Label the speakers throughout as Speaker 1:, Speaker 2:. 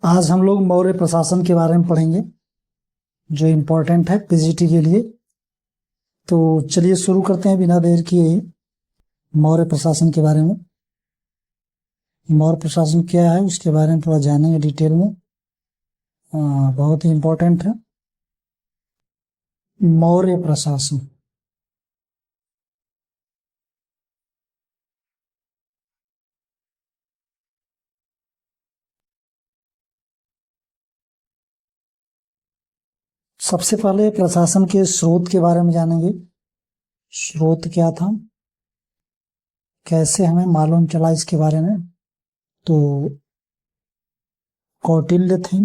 Speaker 1: आज हम लोग मौर्य प्रशासन के बारे में पढ़ेंगे जो इम्पोर्टेंट है पीजीटी के लिए। तो चलिए शुरू करते हैं बिना देर किए मौर्य प्रशासन के बारे में। मौर्य प्रशासन क्या है उसके बारे में थोड़ा जानेंगे डिटेल में। बहुत ही इम्पोर्टेंट है मौर्य प्रशासन। सबसे पहले प्रशासन के स्रोत के बारे में जानेंगे। स्रोत क्या था, कैसे हमें मालूम चला इसके बारे में। तो कौटिल्य थे,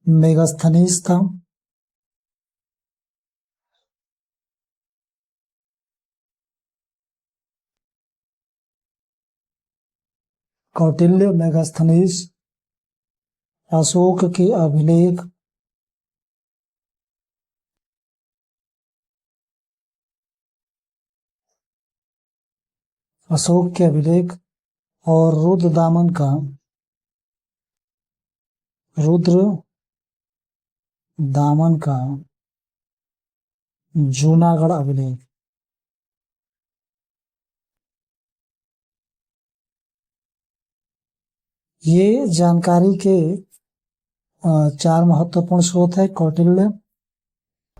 Speaker 1: मेगास्थनीज था, कौटिल्य, मेगास्थनीज, अशोक के अभिलेख, अशोक के अभिलेख और रुद्र दामन का, रुद्र दामन का जूनागढ़ अभिलेख। ये जानकारी के चार महत्वपूर्ण स्रोत है। कौटिल्य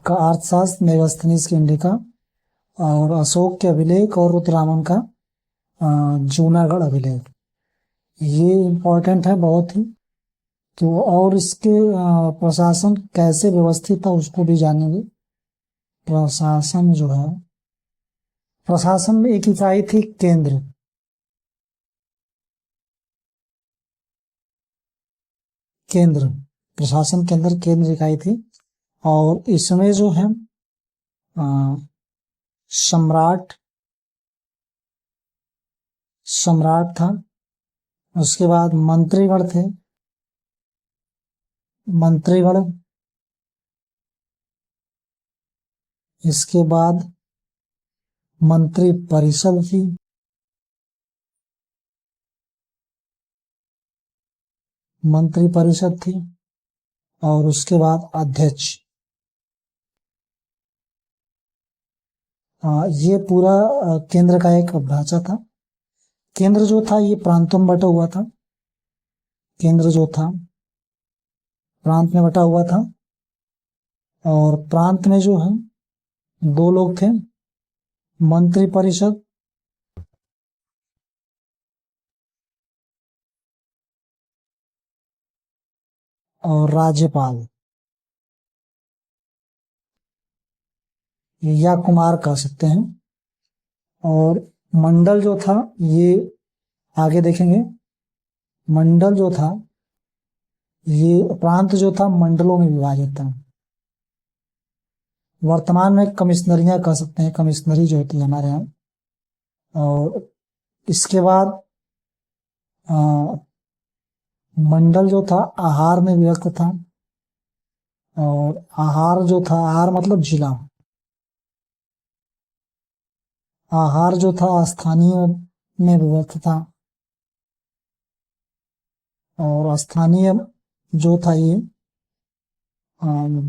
Speaker 1: का अर्थशास्त्र, मेगास्थनीज की इंडिका और अशोक के अभिलेख और रुद्रदामन का जूनागढ़ अभिलेख। ये इम्पोर्टेंट है बहुत ही। तो और इसके प्रशासन कैसे व्यवस्थित था उसको भी जानेंगे। प्रशासन जो है, प्रशासन में एक इकाई थी केंद्र। केंद्र प्रशासन के अंदर केंद्र इकाई थी और इसमें जो है सम्राट सम्राट था। उसके बाद मंत्रीगण थे, मंत्रीगण। इसके बाद मंत्री परिषद थी, मंत्री परिषद थी और उसके बाद अध्यक्ष। ये पूरा केंद्र का एक ढांचा था। केंद्र जो था ये प्रांतों में बटा हुआ था। केंद्र जो था प्रांत में बटा हुआ था और प्रांत में जो है दो लोग थे, मंत्री परिषद और राज्यपाल या कुमार कह सकते हैं। और मंडल जो था ये आगे देखेंगे। मंडल जो था ये प्रांत जो था मंडलों में विभाजित था। वर्तमान में कमिश्नरियां कह सकते हैं, कमिश्नरी जो होती है हमारे यहाँ। और इसके बाद मंडल जो था आहार में विभक्त था और आहार जो था, आहार मतलब जिला, आहार जो था स्थानीय में विभक्त था और स्थानीय जो था ये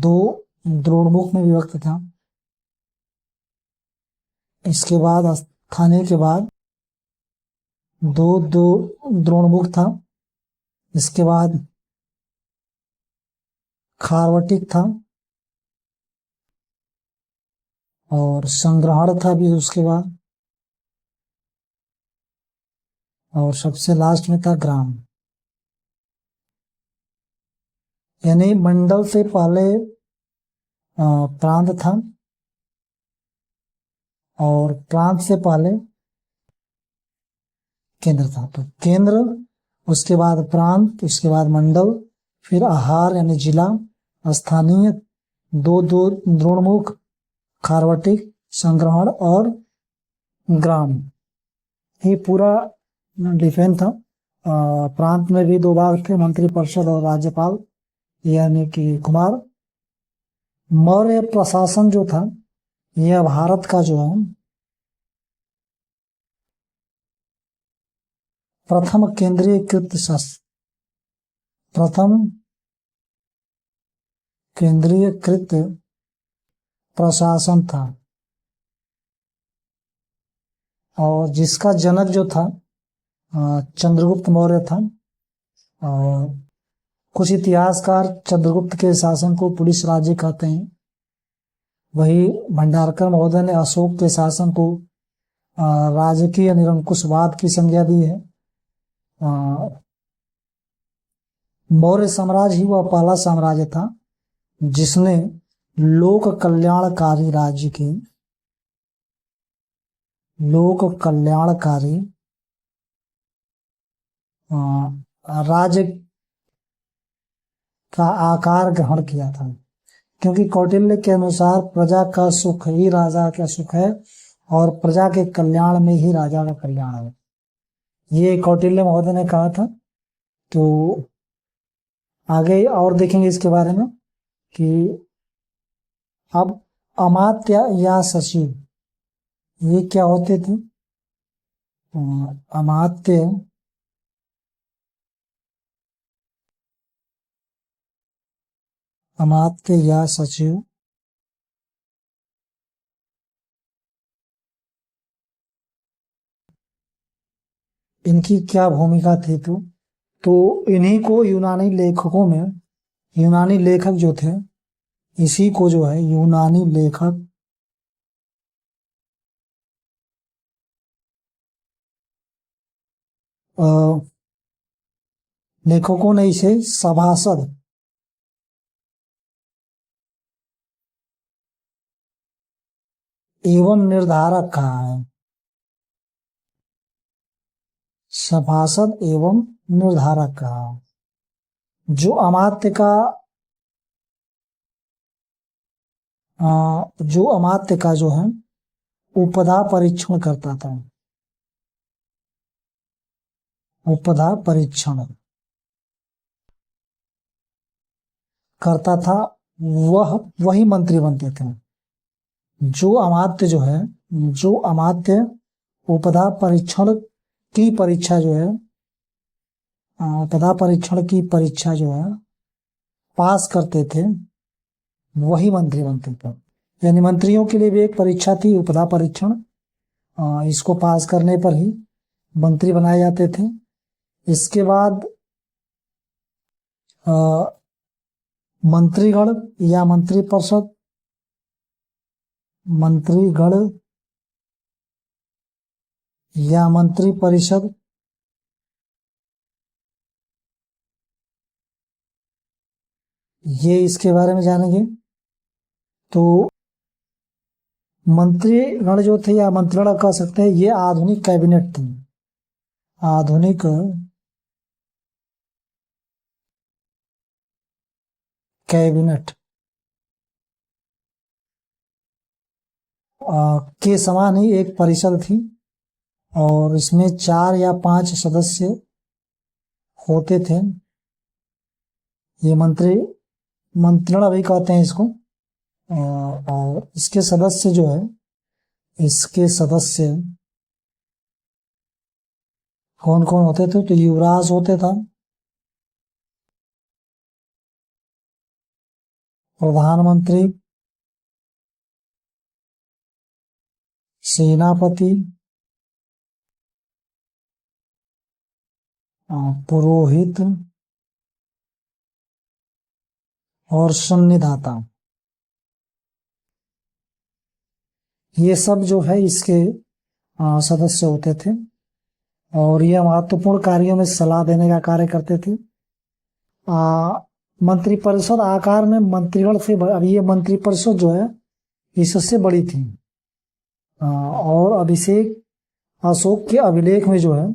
Speaker 1: दो द्रोणमुख में विभक्त था। इसके बाद स्थानीय के बाद दो दो द्रोणमुख था। इसके बाद खारवटिक था और संग्रहण था भी उसके बाद। और सबसे लास्ट में था ग्राम। यानी मंडल से पहले प्रांत था और प्रांत से पहले केंद्र था। तो केंद्र, उसके बाद प्रांत, उसके बाद मंडल, फिर आहार यानी जिला, स्थानीय, दो दो द्रोणमुख, खारवटिक, संग्रहण और ग्राम। ये पूरा डिफेन था। प्रांत में भी दो भाग थे, मंत्री परिषद और राज्यपाल यानी कि कुमार। मौर्य प्रशासन जो था यह भारत का जो है प्रथम केंद्रीयकृत प्रशासन था, और जिसका जनक जो था चंद्रगुप्त मौर्य था। और कुछ इतिहासकार चंद्रगुप्त के शासन को पुलिस राज्य कहते हैं। वही भंडारकर महोदय ने अशोक के शासन को राजकीय निरंकुशवाद की संज्ञा दी है। मौर्य साम्राज्य ही वह पहला साम्राज्य था जिसने लोक कल्याणकारी राज्य का आकार ग्रहण किया था। क्योंकि कौटिल्य के अनुसार प्रजा का सुख ही राजा का सुख है, और प्रजा के कल्याण में ही राजा का कल्याण है। ये कौटिल्य महोदय ने कहा था। तो आगे और देखेंगे इसके बारे में कि अब अमात्य या सचिव ये क्या होते थे। अमात्य या सचिव इनकी क्या भूमिका थी। तो इन्हीं को यूनानी लेखक जो थे, इसी को जो है यूनानी लेखकों ने इसे सभासद एवं निर्धारक कहा है। सभासद एवं निर्धारक कहा। जो अमात्य का जो है उपधा परीक्षण करता था। उपधा परीक्षण करता था, वही मंत्री बनते थे। जो अमात्य उपधा परीक्षण की परीक्षा जो है, उपधा परीक्षण की परीक्षा जो है पास करते थे, वही मंत्री बनते थे। यानी मंत्रियों के लिए भी एक परीक्षा थी, उपधा परीक्षण। इसको पास करने पर ही मंत्री बनाए जाते थे। इसके बाद मंत्रीगण या मंत्री परिषद ये इसके बारे में जानेंगे। तो मंत्रीगण जो थे या मंत्रिगण कह सकते हैं, ये आधुनिक कैबिनेट थी। आधुनिक कैबिनेट के समान ही एक परिषद थी, और इसमें 4 या 5 सदस्य होते थे। ये मंत्रिगण भी कहते हैं इसको। और इसके सदस्य कौन कौन होते थे। तो युवराज होते था, प्रधानमंत्री, सेनापति, पुरोहित और सन्निधाता। ये सब जो है इसके सदस्य होते थे, और ये महत्वपूर्ण कार्यों में सलाह देने का कार्य करते थे। मंत्रिपरिषद आकार में मंत्रिगण से अब ये मंत्रिपरिषद जो है इससे बड़ी थी। और अशोक के अभिलेख में जो है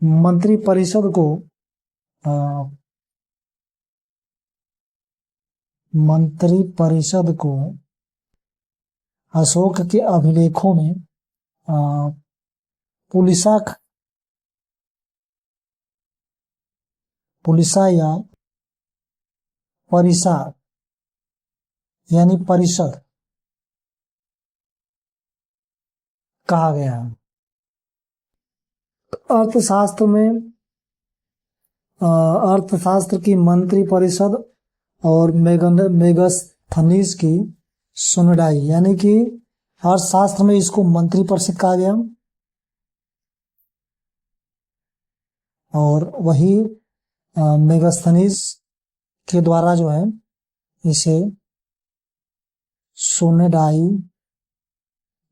Speaker 1: मंत्रिपरिषद को अशोक के अभिलेखों में पुलिसा या परिसा यानी परिषद कहा गया है। अर्थशास्त्र में अर्थशास्त्र की मंत्री परिषद और मेगास्थनीज की सुनवाई, यानी कि अर्थशास्त्र में इसको मंत्री परिषद कहा गया और वही मेगास्थनीज के द्वारा जो है इसे सुनवाई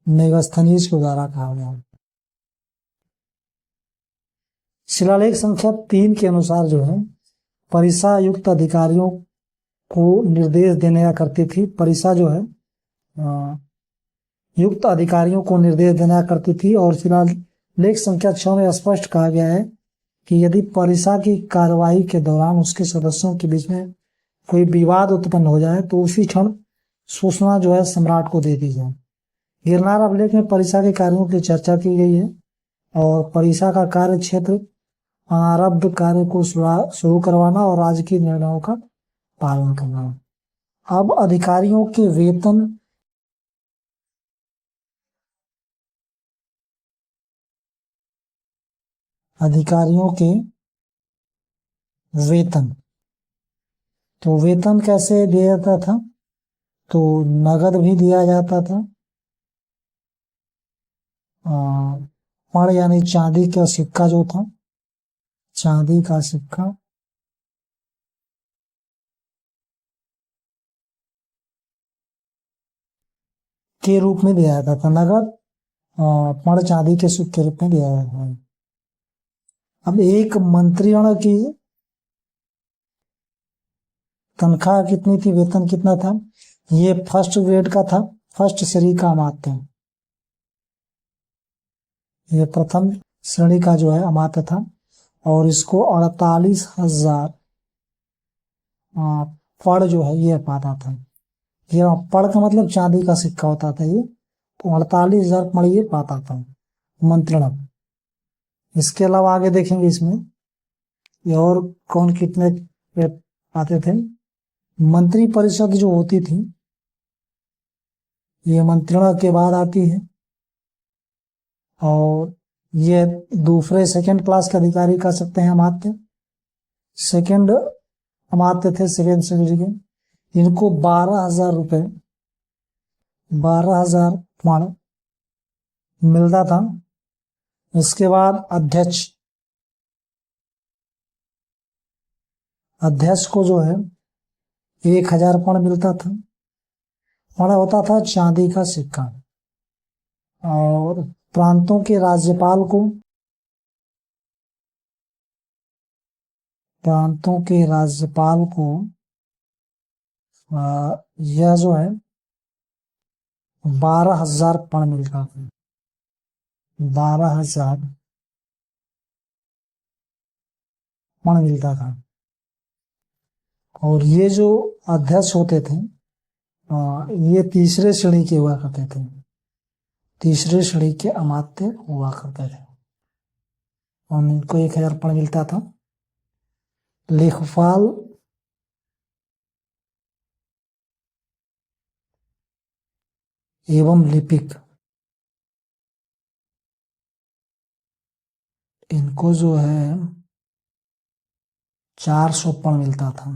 Speaker 1: मेगास्थनीज के द्वारा कहा गया। शिलालेख संख्या 3 के अनुसार जो है परिषा युक्त अधिकारियों को निर्देश देने करती थी। परिषा जो है युक्त अधिकारियों को निर्देश देना करती थी और शिलालेख संख्या 6 में स्पष्ट कहा गया है कि यदि परिषा की कार्यवाही के दौरान उसके सदस्यों के बीच में कोई विवाद उत्पन्न हो जाए तो उसी क्षण सूचना जो है सम्राट को दे दी जाए। गिरनार अभिलेख में परिषा के कार्यों की चर्चा की गई है और परिषा का कार्य क्षेत्र अनारब्ध कार्य को शुरू करवाना और राज्य की निर्णयों का पालन करना। अब अधिकारियों के वेतन तो वेतन कैसे दिया जाता था? तो नगद भी दिया जाता था, पण यानी चांदी का सिक्का जो था, चांदी का सिक्का के रूप में दिया जाता था। नगद पण चांदी के सिक्के के रूप में दिया जाता है। अब एक मंत्रिगण की तनख्वाह कितनी थी, वेतन कितना था? ये फर्स्ट ग्रेड का था, फर्स्ट श्रेणी का अमात्य। ये प्रथम श्रेणी का जो है अमात्य था और इसको 48,000 पड़ जो है ये पाता था। ये पड़ का मतलब चांदी का सिक्का होता था ये, तो 48,000 पड़ ये पाता था मंत्रिगण। इसके अलावा आगे देखेंगे इसमें ये और कौन कितने पाते थे। मंत्री परिषद जो होती थी ये मंत्रिगण के बाद आती है और ये दूसरे सेकंड क्लास के अधिकारी कर सकते हैं अमात्य। सेकंड अमात्य थे सेकंड श्रेणी के, इनको 12,000 रुपए 12,000 पण मिलता था। इसके बाद अध्यक्ष को जो है 1,000 पण मिलता था। पण होता था चांदी का सिक्का। और प्रांतों के राज्यपाल को यह जो है 12,000 पण मिलता था। 12,000 पण मिलता था। और ये जो अध्यक्ष होते थे ये तीसरे श्रेणी के हुआ करते थे, तीसरे श्रेणी के अमात्य हुआ करते थे और इनको 1,000 पण मिलता था। लेखपाल एवं लिपिक इनको जो है 400 पण मिलता था।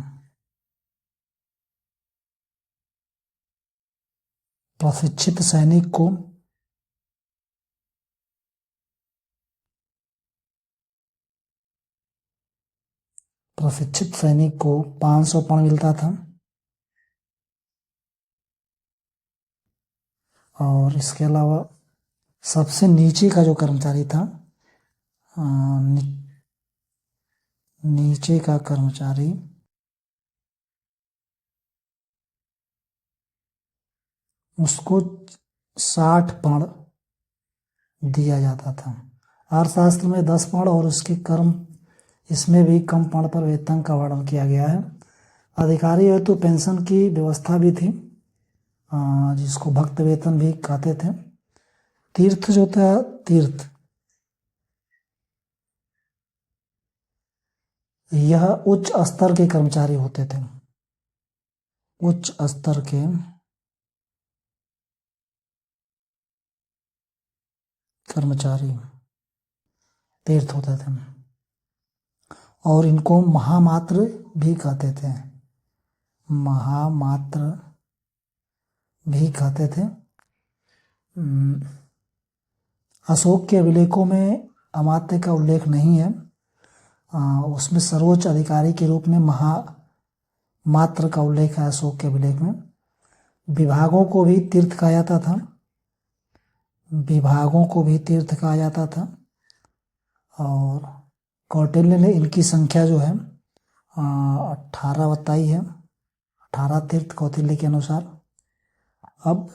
Speaker 1: प्रशिक्षित सैनिक को 500 पण मिलता था। और इसके अलावा सबसे नीचे का जो कर्मचारी था, नीचे का कर्मचारी उसको 60 पण दिया जाता था। अर्थशास्त्र में 10 पण और उसके कर्म इसमें भी कम पण पर वेतन का वर्णन किया गया है। अधिकारी हेतु पेंशन की व्यवस्था भी थी जिसको भक्त वेतन भी कहते थे। तीर्थ जो था, तीर्थ यह उच्च स्तर के कर्मचारी होते थे। उच्च स्तर के कर्मचारी तीर्थ होते थे, और इनको महामात्र भी कहते थे, महामात्र भी कहते थे। अशोक के अभिलेखों में अमात्य का उल्लेख नहीं है। उसमें सर्वोच्च अधिकारी के रूप में महामात्र का उल्लेख है अशोक के अभिलेख में। विभागों को भी तीर्थ कहा जाता था, विभागों को भी तीर्थ कहा जाता था। और कौटिल्य ने इनकी संख्या जो है 18 बताई है, 18 तीर्थ कौटिल्य के अनुसार। अब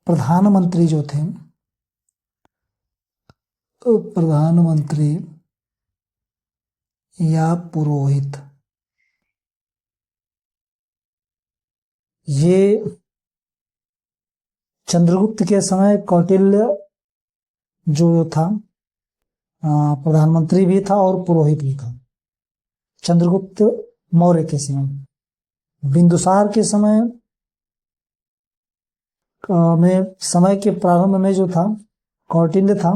Speaker 1: प्रधानमंत्री जो थे, प्रधानमंत्री या पुरोहित, ये चंद्रगुप्त के समय कौटिल्य जो था प्रधानमंत्री भी था और पुरोहित भी था। चंद्रगुप्त मौर्य के समय, बिंदुसार के समय समय के प्रारंभ में जो था कौटिल्य था।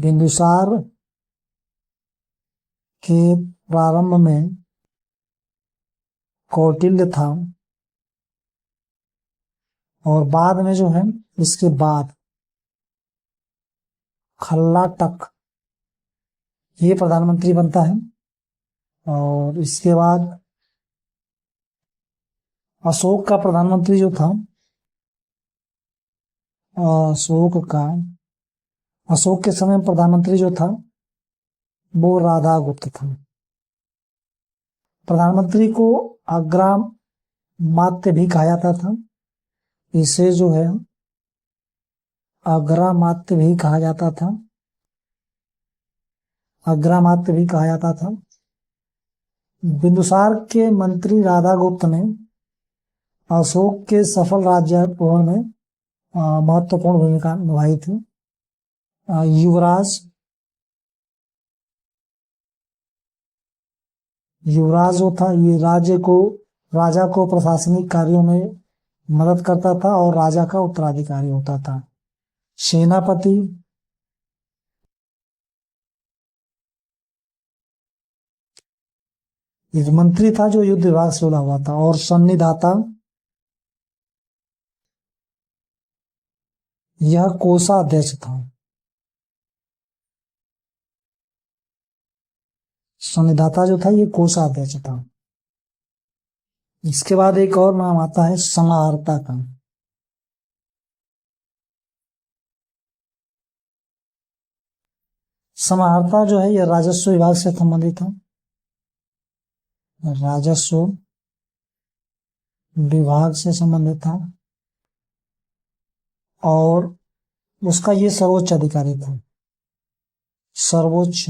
Speaker 1: बिंदुसार के प्रारंभ में कौटिल्य था, और बाद में जो है इसके बाद खल्लाटक ये प्रधानमंत्री बनता है। और इसके बाद अशोक का प्रधानमंत्री जो था, अशोक के समय प्रधानमंत्री जो था वो राधा गुप्त था। प्रधानमंत्री को अग्रामात्य भी कहा जाता था। इसे जो है अग्रामात्य भी कहा जाता था, अग्रामात्य भी कहा जाता था। बिंदुसार के मंत्री राधागुप्त ने अशोक के सफल राज्यारोहण में महत्वपूर्ण भूमिका निभाई थी। युवराज जो था ये राजा को प्रशासनिक कार्यों में मदद करता था और राजा का उत्तराधिकारी होता था। सेनापति एक मंत्री था जो युद्ध विभाग से जुड़ा हुआ था। और सन्निधाता यह कोषाध्यक्ष था। सन्निधाता जो था ये कोषाध्यक्ष था। इसके बाद एक और नाम आता है समाहर्ता का। समाहर्ता जो है यह राजस्व विभाग से संबंधित है, राजस्व विभाग से संबंधित था, और उसका ये सर्वोच्च अधिकारी था, सर्वोच्च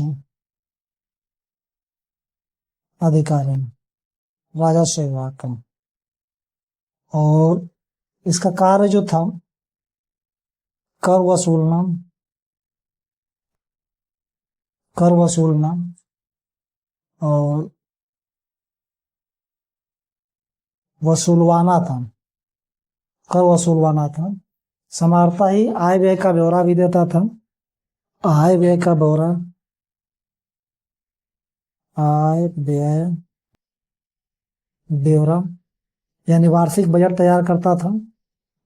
Speaker 1: अधिकारी राजस्व विभाग का। और इसका कार्य जो था कर वसूलना और वसूलवाना था, कर वसूलवाना था। समाहर्ता ही आय व्यय का ब्यौरा भी देता था। आय व्यय का ब्यौरा, आय व्यय ब्यौरा यानी वार्षिक बजट तैयार करता था।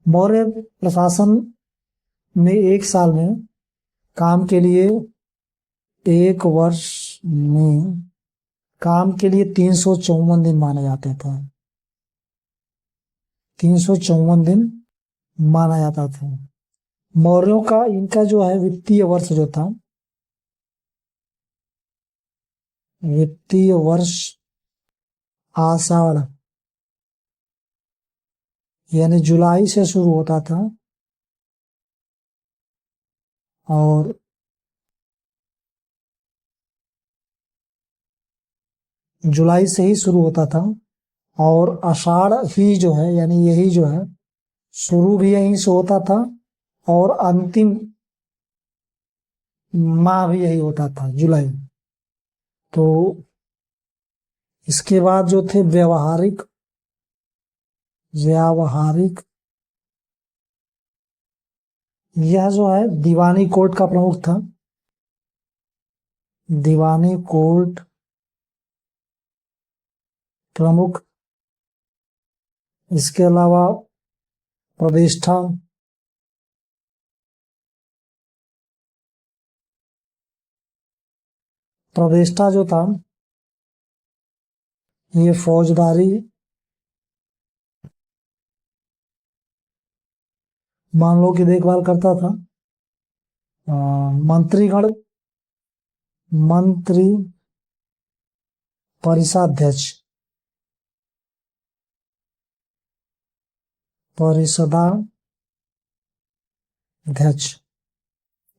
Speaker 1: मौर्य प्रशासन में एक साल में काम के लिए, एक वर्ष में काम के लिए 354 दिन माने जाते थे, 354 दिन माना जाता था। मौर्यों का इनका जो है वित्तीय वर्ष जो था, वित्तीय वर्ष आषाढ़ यानी जुलाई से शुरू होता था और जुलाई से ही शुरू होता था। और आषाढ़ ही जो है यानी यही जो है शुरू भी यहीं से होता था और अंतिम माह भी यही होता था, जुलाई। तो इसके बाद जो थे व्यावहारिक यह जो है दीवानी कोर्ट का प्रमुख था। दीवानी कोर्ट प्रमुख। इसके अलावा प्रतिष्ठा, प्रतिष्ठा जो था ये फौजदारी मामलों की देखभाल करता था। मंत्रीगण, मंत्री परिषदाध्यक्ष, परिषदाध्यक्ष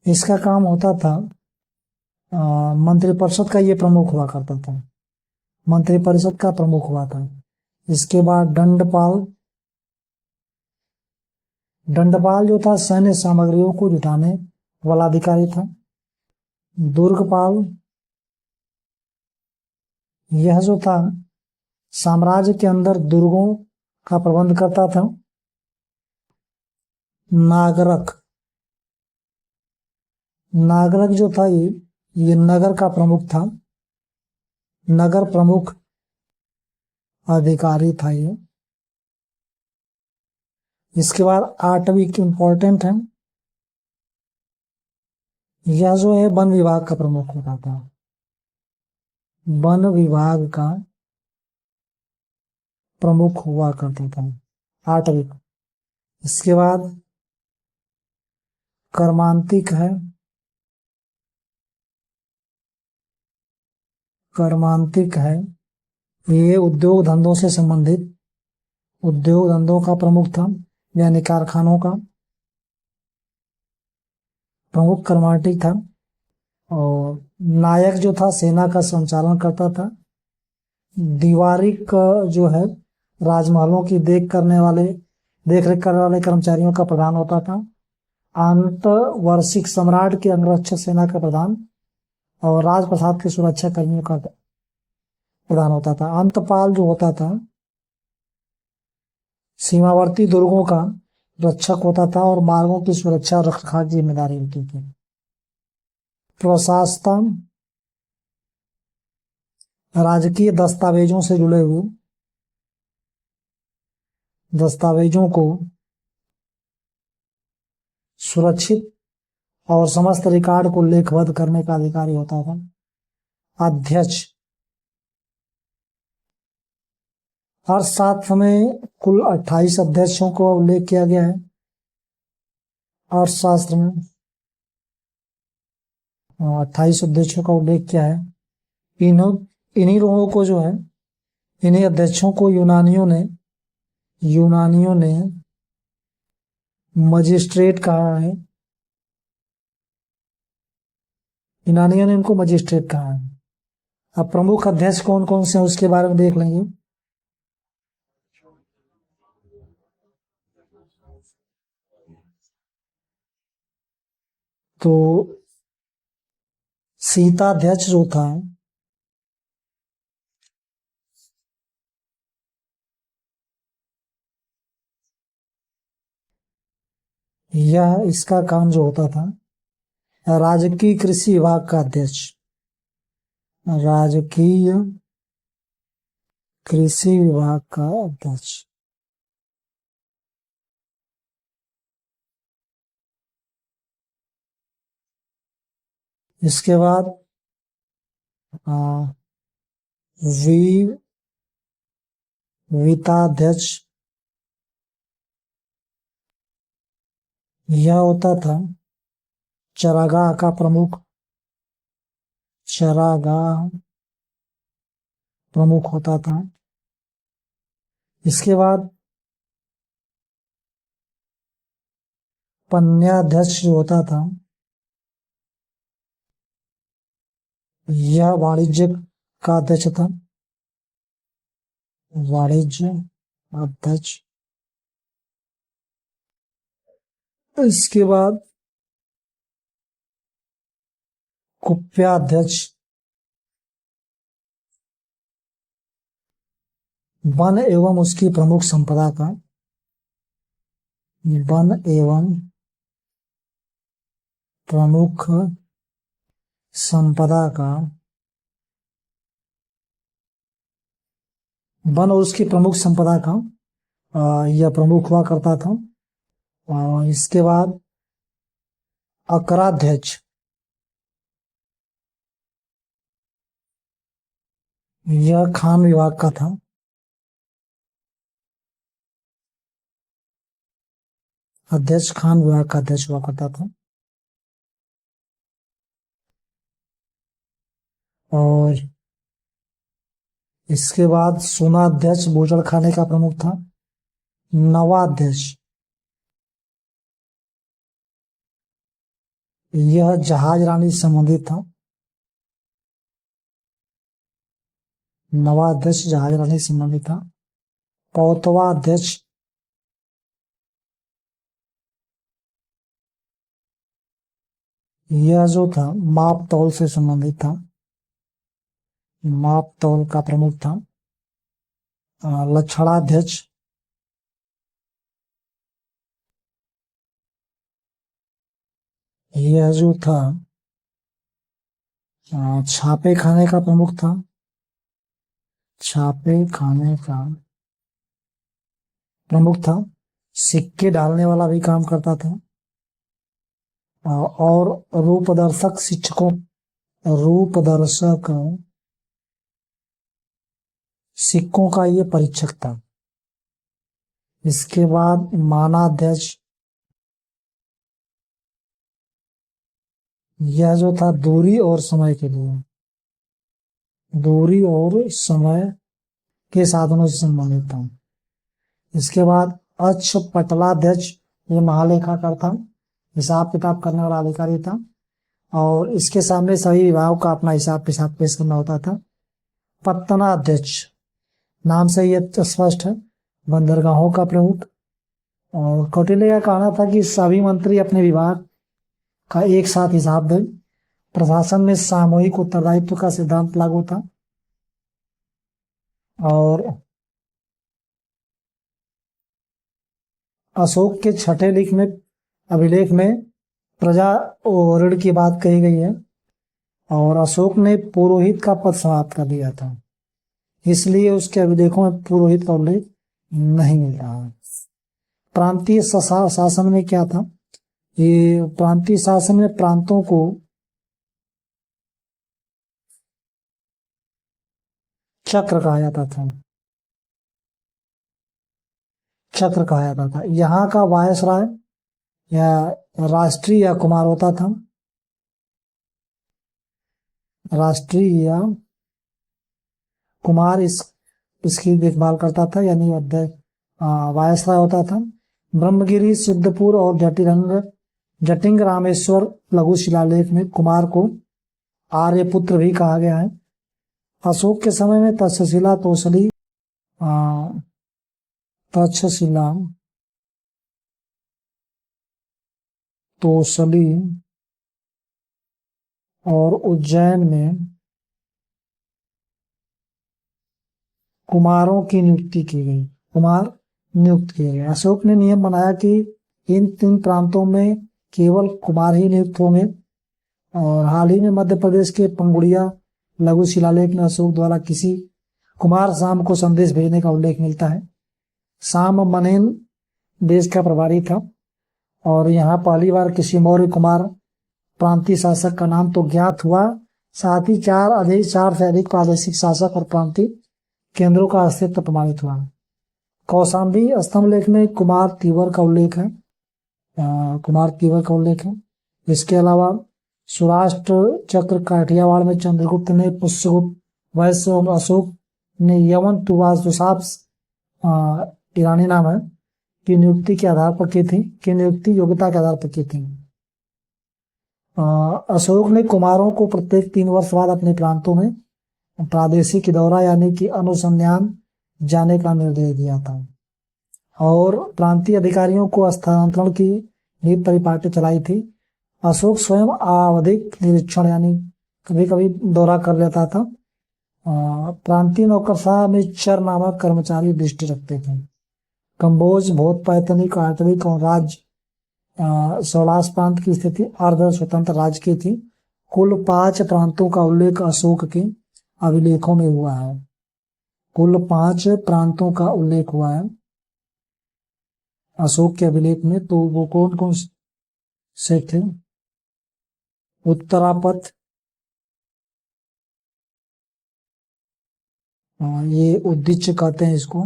Speaker 1: इसका काम होता था, मंत्रिपरिषद का ये प्रमुख हुआ करता था, मंत्रिपरिषद का प्रमुख हुआ था। इसके बाद दंडपाल, दंडपाल जो था सैन्य सामग्रियों को जुटाने वाला अधिकारी था। दुर्गपाल, यह जो था साम्राज्य के अंदर दुर्गों का प्रबंध करता था। नागरक, नागरक जो था ये नगर का प्रमुख था, नगर प्रमुख अधिकारी था ये। इसके बाद 8वीं इंपॉर्टेंट है, यह जो है वन विभाग का प्रमुख होता था, वन विभाग का प्रमुख हुआ करता था 8वीं। इसके बाद कर्मांतिक है, कर्मांतिक है ये उद्योग धंधों से संबंधित, उद्योग धंधों का प्रमुख था, यानी कारखानों का प्रमुख कर्मांतिक था। और नायक जो था सेना का संचालन करता था। दीवारिक जो है राजमहलों की देख रेख करने वाले कर्मचारियों का प्रधान होता था। अंत वार्षिक सम्राट के अंगरक्षक सेना का प्रधान और राजप्रसाद के सुरक्षा कर्मियों का प्रधान होता था। अंतपाल जो होता था सीमावर्ती दुर्गों का रक्षक होता था और मार्गों की सुरक्षा और रखरखाव की जिम्मेदारी होती थी। प्रशासन, राजकीय दस्तावेजों से जुड़े हुए दस्तावेजों को सुरक्षित और समस्त रिकॉर्ड को लेखबद्ध करने का अधिकारी होता था। अध्यक्ष, अर्थशास्त्र में कुल 28 अध्यक्षों को उल्लेख किया गया है। अर्थशास्त्र में 28 अध्यक्षों का उल्लेख किया है। इन्हीं लोगों को जो है, इन्हीं अध्यक्षों को यूनानियों ने मजिस्ट्रेट कहा है। यूनानियों ने इनको मजिस्ट्रेट कहा है। अब प्रमुख अध्यक्ष कौन कौन से हैं उसके बारे में देख लेंगे। तो सीताध्यक्ष जो था यह, इसका काम जो होता था राजकीय कृषि विभाग का अध्यक्ष, राजकीय कृषि विभाग का अध्यक्ष। इसके बाद वित्ताध्यक्ष, यह होता था चरागाह का प्रमुख, चरागाह प्रमुख होता था। इसके बाद पन्याध्यक्ष जो होता था यह वाणिज्य का अध्यक्ष था, वाणिज्य अध्यक्ष। इसके बाद कुप्याध्यक्ष, वन एवं उसकी प्रमुख संपदा का, वन एवं प्रमुख संपदा का वन और उसकी प्रमुख संपदा का यह प्रमुख हुआ करता था। इसके बाद अकराध्यक्ष, यह खान विभाग का था। अध्यक्ष खान विभाग का अध्यक्ष हुआ करता था। और इसके बाद सोनाध्यक्ष बूचड़ खाने का प्रमुख था। नवाध्यक्ष, यह जहाज रानी से संबंधित था। नवाध्यक्ष जहाज रानी से संबंधित था। पौतवाध्यक्ष, यह जो था माप तौल से संबंधित था। माप तौल का प्रमुख था। लक्षणाध्यक्ष, यह जो था छापे खाने का प्रमुख था। छापे खाने का प्रमुख था। सिक्के डालने वाला भी काम करता था। और रूपदर्शक शिक्षकों, रूपदर्शक सिक्कों का ये परीक्षक था। इसके बाद मानाध्यक्ष, यह जो था दूरी और समय के लिए, दूरी और समय के साधनों से संबंधित था। इसके बाद अक्षपटलाध्यक्ष, ये महालेखाकार था, हिसाब किताब करने वाला अधिकारी था। और इसके सामने सभी विभागों का अपना हिसाब किताब पेश करना होता था। पत्तनाध्यक्ष, नाम से ये स्पष्ट है, बंदरगाहों का प्रमुख। और कौटिल्य का कहना था कि सभी मंत्री अपने विभाग का एक साथ हिसाब दें। प्रशासन में सामूहिक उत्तरदायित्व का सिद्धांत लागू था। और अशोक के छठे अभिलेख में प्रजा और ऋण की बात कही गई है। और अशोक ने पुरोहित का पद समाप्त कर दिया था, इसलिए उसके अभिलेखों में पुरोहित का उल्लेख नहीं मिल रहा है। प्रांतीय शासन में क्या था? ये प्रांतीय शासन में प्रांतों को चक्र कहा जाता था। चक्र कहा जाता था। यहाँ का वायसराय या राष्ट्रीय या कुमार होता था। राष्ट्रीय या कुमार इसकी देखभाल करता था, यानी वायसराय होता था। ब्रह्मगिरी, सिद्धपुर और जटिंग रामेश्वर लघु शिलालेख में कुमार को आर्यपुत्र भी कहा गया है। अशोक के समय में तक्षशिला, तोसली और उज्जैन में कुमारों की नियुक्ति की गई। कुमार नियुक्त किए गए। अशोक ने नियम बनाया कि इन 3 प्रांतों में केवल कुमार ही नियुक्त होंगे। और हाल ही में मध्य प्रदेश के पंगुड़िया लघु शिलालेख में अशोक द्वारा किसी कुमार साम को संदेश भेजने का उल्लेख मिलता है। साम मनेन देश का प्रभारी था। और यहाँ पहली बार किसी मौर्य कुमार प्रांतीय शासक का नाम तो ज्ञात हुआ, साथ ही 4 से अधिक प्रादेशिक शासक और प्रांतीय केंद्रों का अस्तित्व प्रमाणित हुआ। कौशाम्बी स्तंभ लेख में कुमार तीवर का उल्लेख है। इसके अलावा सौराष्ट्र चक्र काठियावाड़ में चंद्रगुप्त ने पुष्यगुप्त वैश्य और अशोक ने यवन तुवासुसाप्स ईरानी नाम है की नियुक्ति के आधार पर की थी, की नियुक्ति योग्यता के आधार पर की थी। अशोक ने कुमारों को प्रत्येक 3 वर्ष बाद अपने प्रांतों में प्रादेशिक दौरा यानी कि अनुसंधान जाने का निर्देश दिया था। और प्रांतीय अधिकारियों को स्थानांतरण की भी परिपाटी चलाई थी। अशोक स्वयं आवधिक निरीक्षण यानी कभी कभी दौरा कर लेता था। प्रांतीय नौकरशाह में चर नामक कर्मचारी दृष्टि रखते थे। कंबोज, भोत, पैतनिक, आर्तविक और राज्य सौलास प्रांत की स्थिति अर्ध स्वतंत्र राज्य की थी कुल 5 प्रांतों का उल्लेख अशोक के अभिलेखों में हुआ है। कुल 5 प्रांतों का उल्लेख हुआ है अशोक के अभिलेख में। तो वो कौन कौन से थे? उत्तरापथ, ये उद्दीच्य कहते हैं इसको।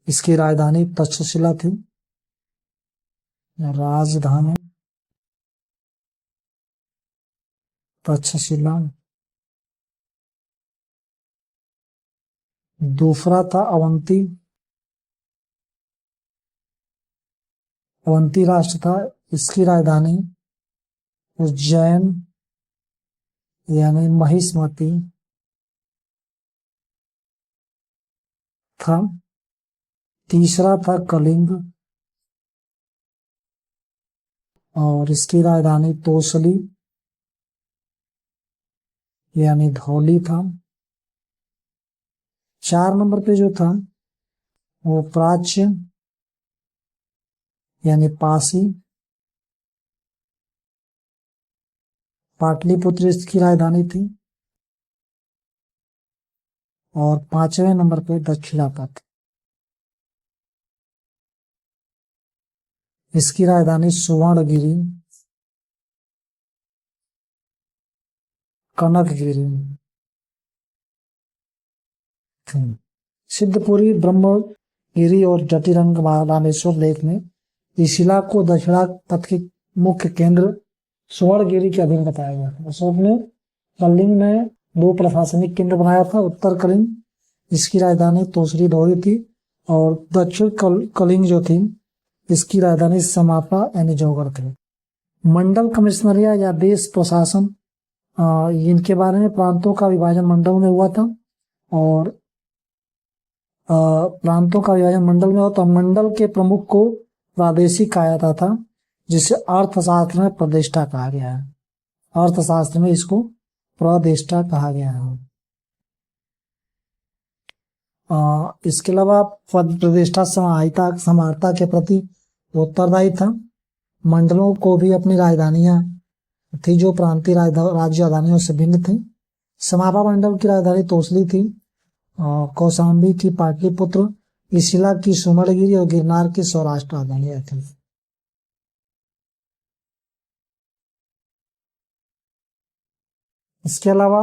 Speaker 1: इसकी राजधानी तक्षशिला थी। राजधानी तक्षशिला। दूसरा था अवंती। अवंती राष्ट्र था। इसकी राजधानी उज्जैन यानी महिष्मती था। तीसरा था कलिंग और इसकी राजधानी तोसली यानी धौली था। 4 नंबर पे जो था वो प्राच्य यानी पासी, पाटलिपुत्र इसकी राजधानी थी। और 5वें नंबर पे दक्षिणापथ, इसकी राजधानी सुवर्णगिरी, कनकगिरी थी। सिद्धपुरी, ब्रह्मगिरी और जटिरंग रामेश्वर लेक में इस शिला को दक्षिणापथ के मुख्य केंद्र सुवर्णगिरी के अधीन बताया गया था। अशोक ने कलिंग में 2 प्रशासनिक केंद्र बनाया था। उत्तर कलिंग, इसकी राजधानी तोसली धौली थी और दक्षिण कलिंग जो थी इसकी राजधानी समापा यानी जौगढ़ थी। मंडल कमिश्नरिया या देश प्रशासन, इनके बारे में प्रांतों का विभाजन मंडल में हुआ था। और प्रांतों का विभाजन मंडल में हुआ तो मंडल के प्रमुख को प्रादेशिक कहा जाता था, जिसे अर्थशास्त्र में प्रदेष्टा कहा गया है। अर्थशास्त्र में इसको प्रदेष्टा कहा गया है। इसके अलावा प्रतिष्ठा समाहर्ता के प्रति उत्तरदायी था। मंडलों को भी अपनी राजधानियां थी जो प्रांतीय राज्य राजधानियों से भिन्न थी। समापा मंडल की राजधानी तोसली थी। कौशाम्बी की पाटलिपुत्र, इस शिला की सुवर्णगिरी और गिरनार की सौराष्ट्र राजधानियां थी। इसके अलावा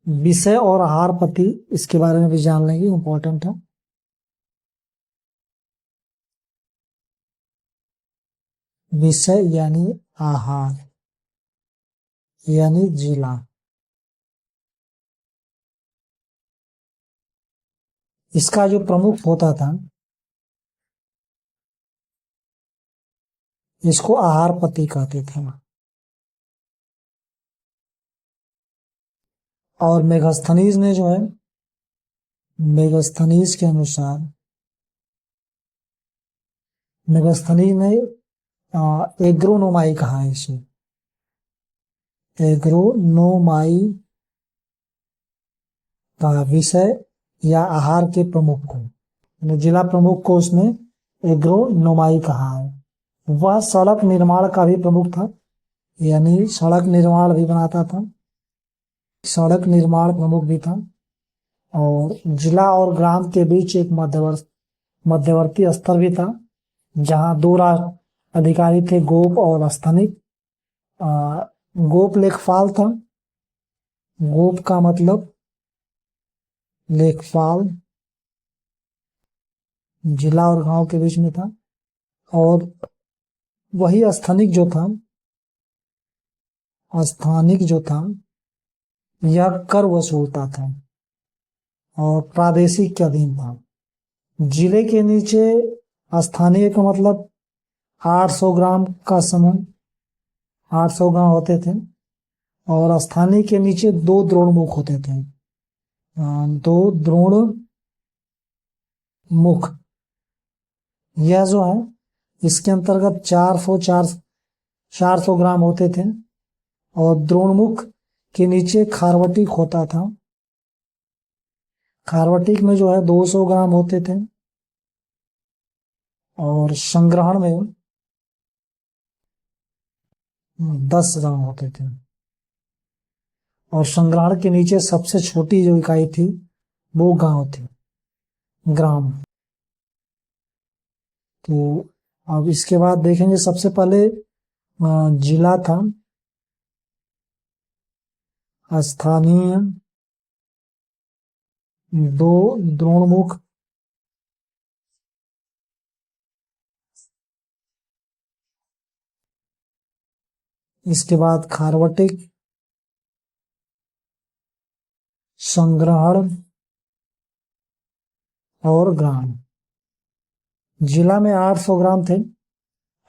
Speaker 1: विषय और आहार पति, इसके बारे में भी जान लेंगे, इंपॉर्टेंट है। विषय यानी आहार यानी जिला। इसका जो प्रमुख होता था इसको आहार पति कहते थे। और मेगास्थनीज ने जो है, मेगास्थनीज के अनुसार मेगास्थनीज ने एग्रोनोमाई कहा है इसे। एग्रोनोमाई का विषय या आहार के प्रमुख को, जिला प्रमुख को उसने एग्रोनोमाई कहा है। वह सड़क निर्माण का भी प्रमुख था, यानी सड़क निर्माण भी बनाता था। सड़क निर्माण प्रमुख भी था। और जिला और ग्राम के बीच एक मध्यवर्ती स्तर भी था, जहां 2 राज अधिकारी थे, गोप और स्थनिक। गोप लेखपाल था। गोप का मतलब लेखपाल, जिला और गांव के बीच में था। और वही स्थानिक जो था यह कर वसूलता था और प्रादेशिक के अधीन था। जिले के नीचे स्थानीय का मतलब 800 ग्राम का समूह, 800 गांव होते थे। और स्थानीय के नीचे 2 द्रोणमुख होते थे। 2 द्रोण मुख, यह जो है इसके अंतर्गत 400 ग्राम होते थे। और द्रोणमुख के नीचे खारवटिक होता था। खारवटिक में जो है 200 ग्राम होते थे। और संग्रहण में 10 गांव होते थे। और संग्रहण के नीचे सबसे छोटी जो इकाई थी वो गांव थी, ग्राम। तो अब इसके बाद देखेंगे, सबसे पहले जिला था, स्थानीय, दो द्रोणमुख, इसके बाद खारवटिक, संग्रहण और ग्राम। जिला में 800 ग्राम थे,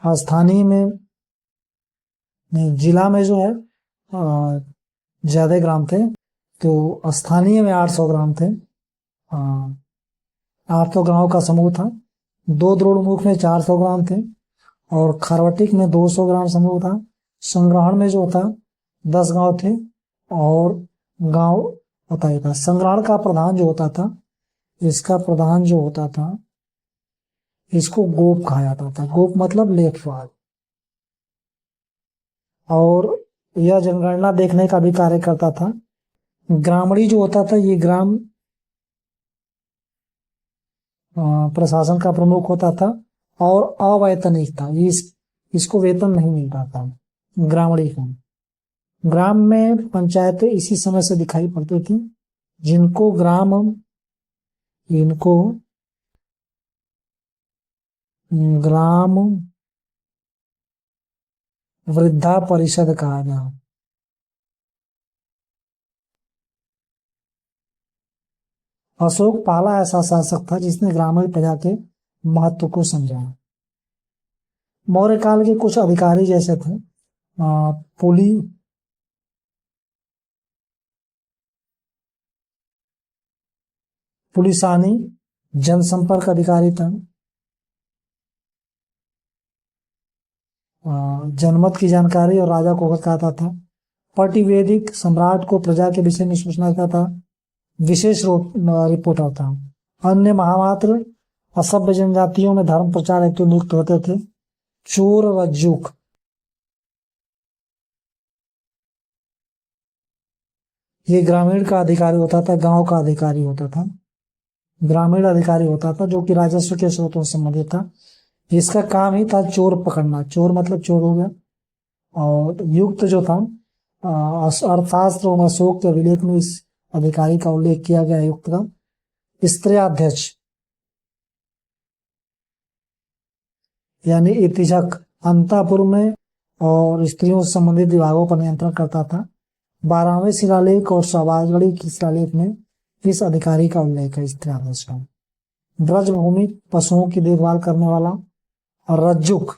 Speaker 1: स्थानीय में नहीं, जिला में जो है ज्यादा ग्राम थे, तो स्थानीय में 800 ग्राम थे। 800 ग्राम का समूह था। दो द्रोणमुख में 400 ग्राम थे और खारवटिक में 200 ग्राम समूह था। संग्रहण में जो था 10 गांव थे और गांव होता ही था। संग्रहण का प्रधान जो होता था, इसका प्रधान जो होता था, इसको गोप कहा जाता था। गोप मतलब लेखपाल। और यह जनगणना देखने का भी कार्य करता था। ग्रामणी जो होता था, ये ग्राम प्रशासन का प्रमुख होता था और अवैतनिक था। इसको वेतन नहीं मिलता था ग्रामणी को। ग्राम में पंचायतें इसी समय से दिखाई पड़ती थी, जिनको इनको ग्राम वृद्धा परिषद कहा गया। अशोक पहला ऐसा शासक था जिसने ग्रामीण प्रजा के महत्व को समझा। मौर्य काल के कुछ अधिकारी जैसे थे पुली पुलिसानी, जनसंपर्क अधिकारी था, जनमत की जानकारी और राजा को कहता था। प्रतिवेदिक सम्राट को प्रजा के विषय में सूचना देता था। विशेष रिपोर्टर था। अन्य महामात्र असभ्य जनजातियों में धर्म प्रचार हेतु नियुक्त होते थे। चोर रज्जुक, ये ग्रामीण का अधिकारी होता था, गांव का अधिकारी होता था। ग्रामीण अधिकारी होता था जो कि राजस्व के स्रोतों से संबंधित था। इसका काम ही था चोर पकड़ना। चोर मतलब चोर हो गया। और युक्त जो था, अर्थशास्त्र और अशोक के अभिलेख में इस अधिकारी का उल्लेख किया गया। युक्त का स्त्रियाध्यक्ष यानी इतिजक, अंतापुर में और स्त्रियों से संबंधित विभागों पर नियंत्रण करता था। 12वें शिलालेख और शहबाजगढ़ी की शिलालेख में इस अधिकारी का उल्लेख है, स्त्रियाध्यक्ष का। ब्रजभूमि, पशुओं की देखभाल करने वाला। और रज्जुक,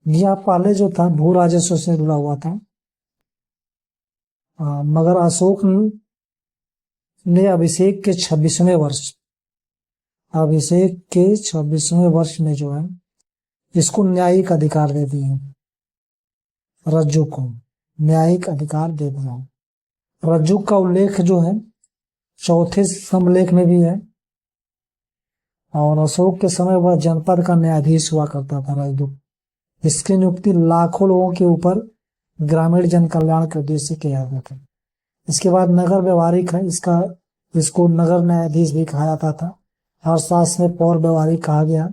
Speaker 1: यह पहले जो था भू राजस्व से जुड़ा हुआ था, मगर अशोक ने अभिषेक के 26वें वर्ष में जो है इसको न्यायिक अधिकार दे दिए। रज्जुक को न्यायिक अधिकार दे दिया। रज्जुक का उल्लेख जो है चौथे स्तंभलेख में भी है। और अशोक के समय वह जनपद का न्यायाधीश हुआ करता था रज्जुक। इसकी नियुक्ति लाखों लोगों के ऊपर ग्रामीण जन कल्याण के उद्देश्य से किया जाता था। इसके बाद नगर व्यवहारिक है, इसको नगर न्यायाधीश भी कहा जाता था। अर्थशास्त्र में पौर व्यवहारिक कहा गया।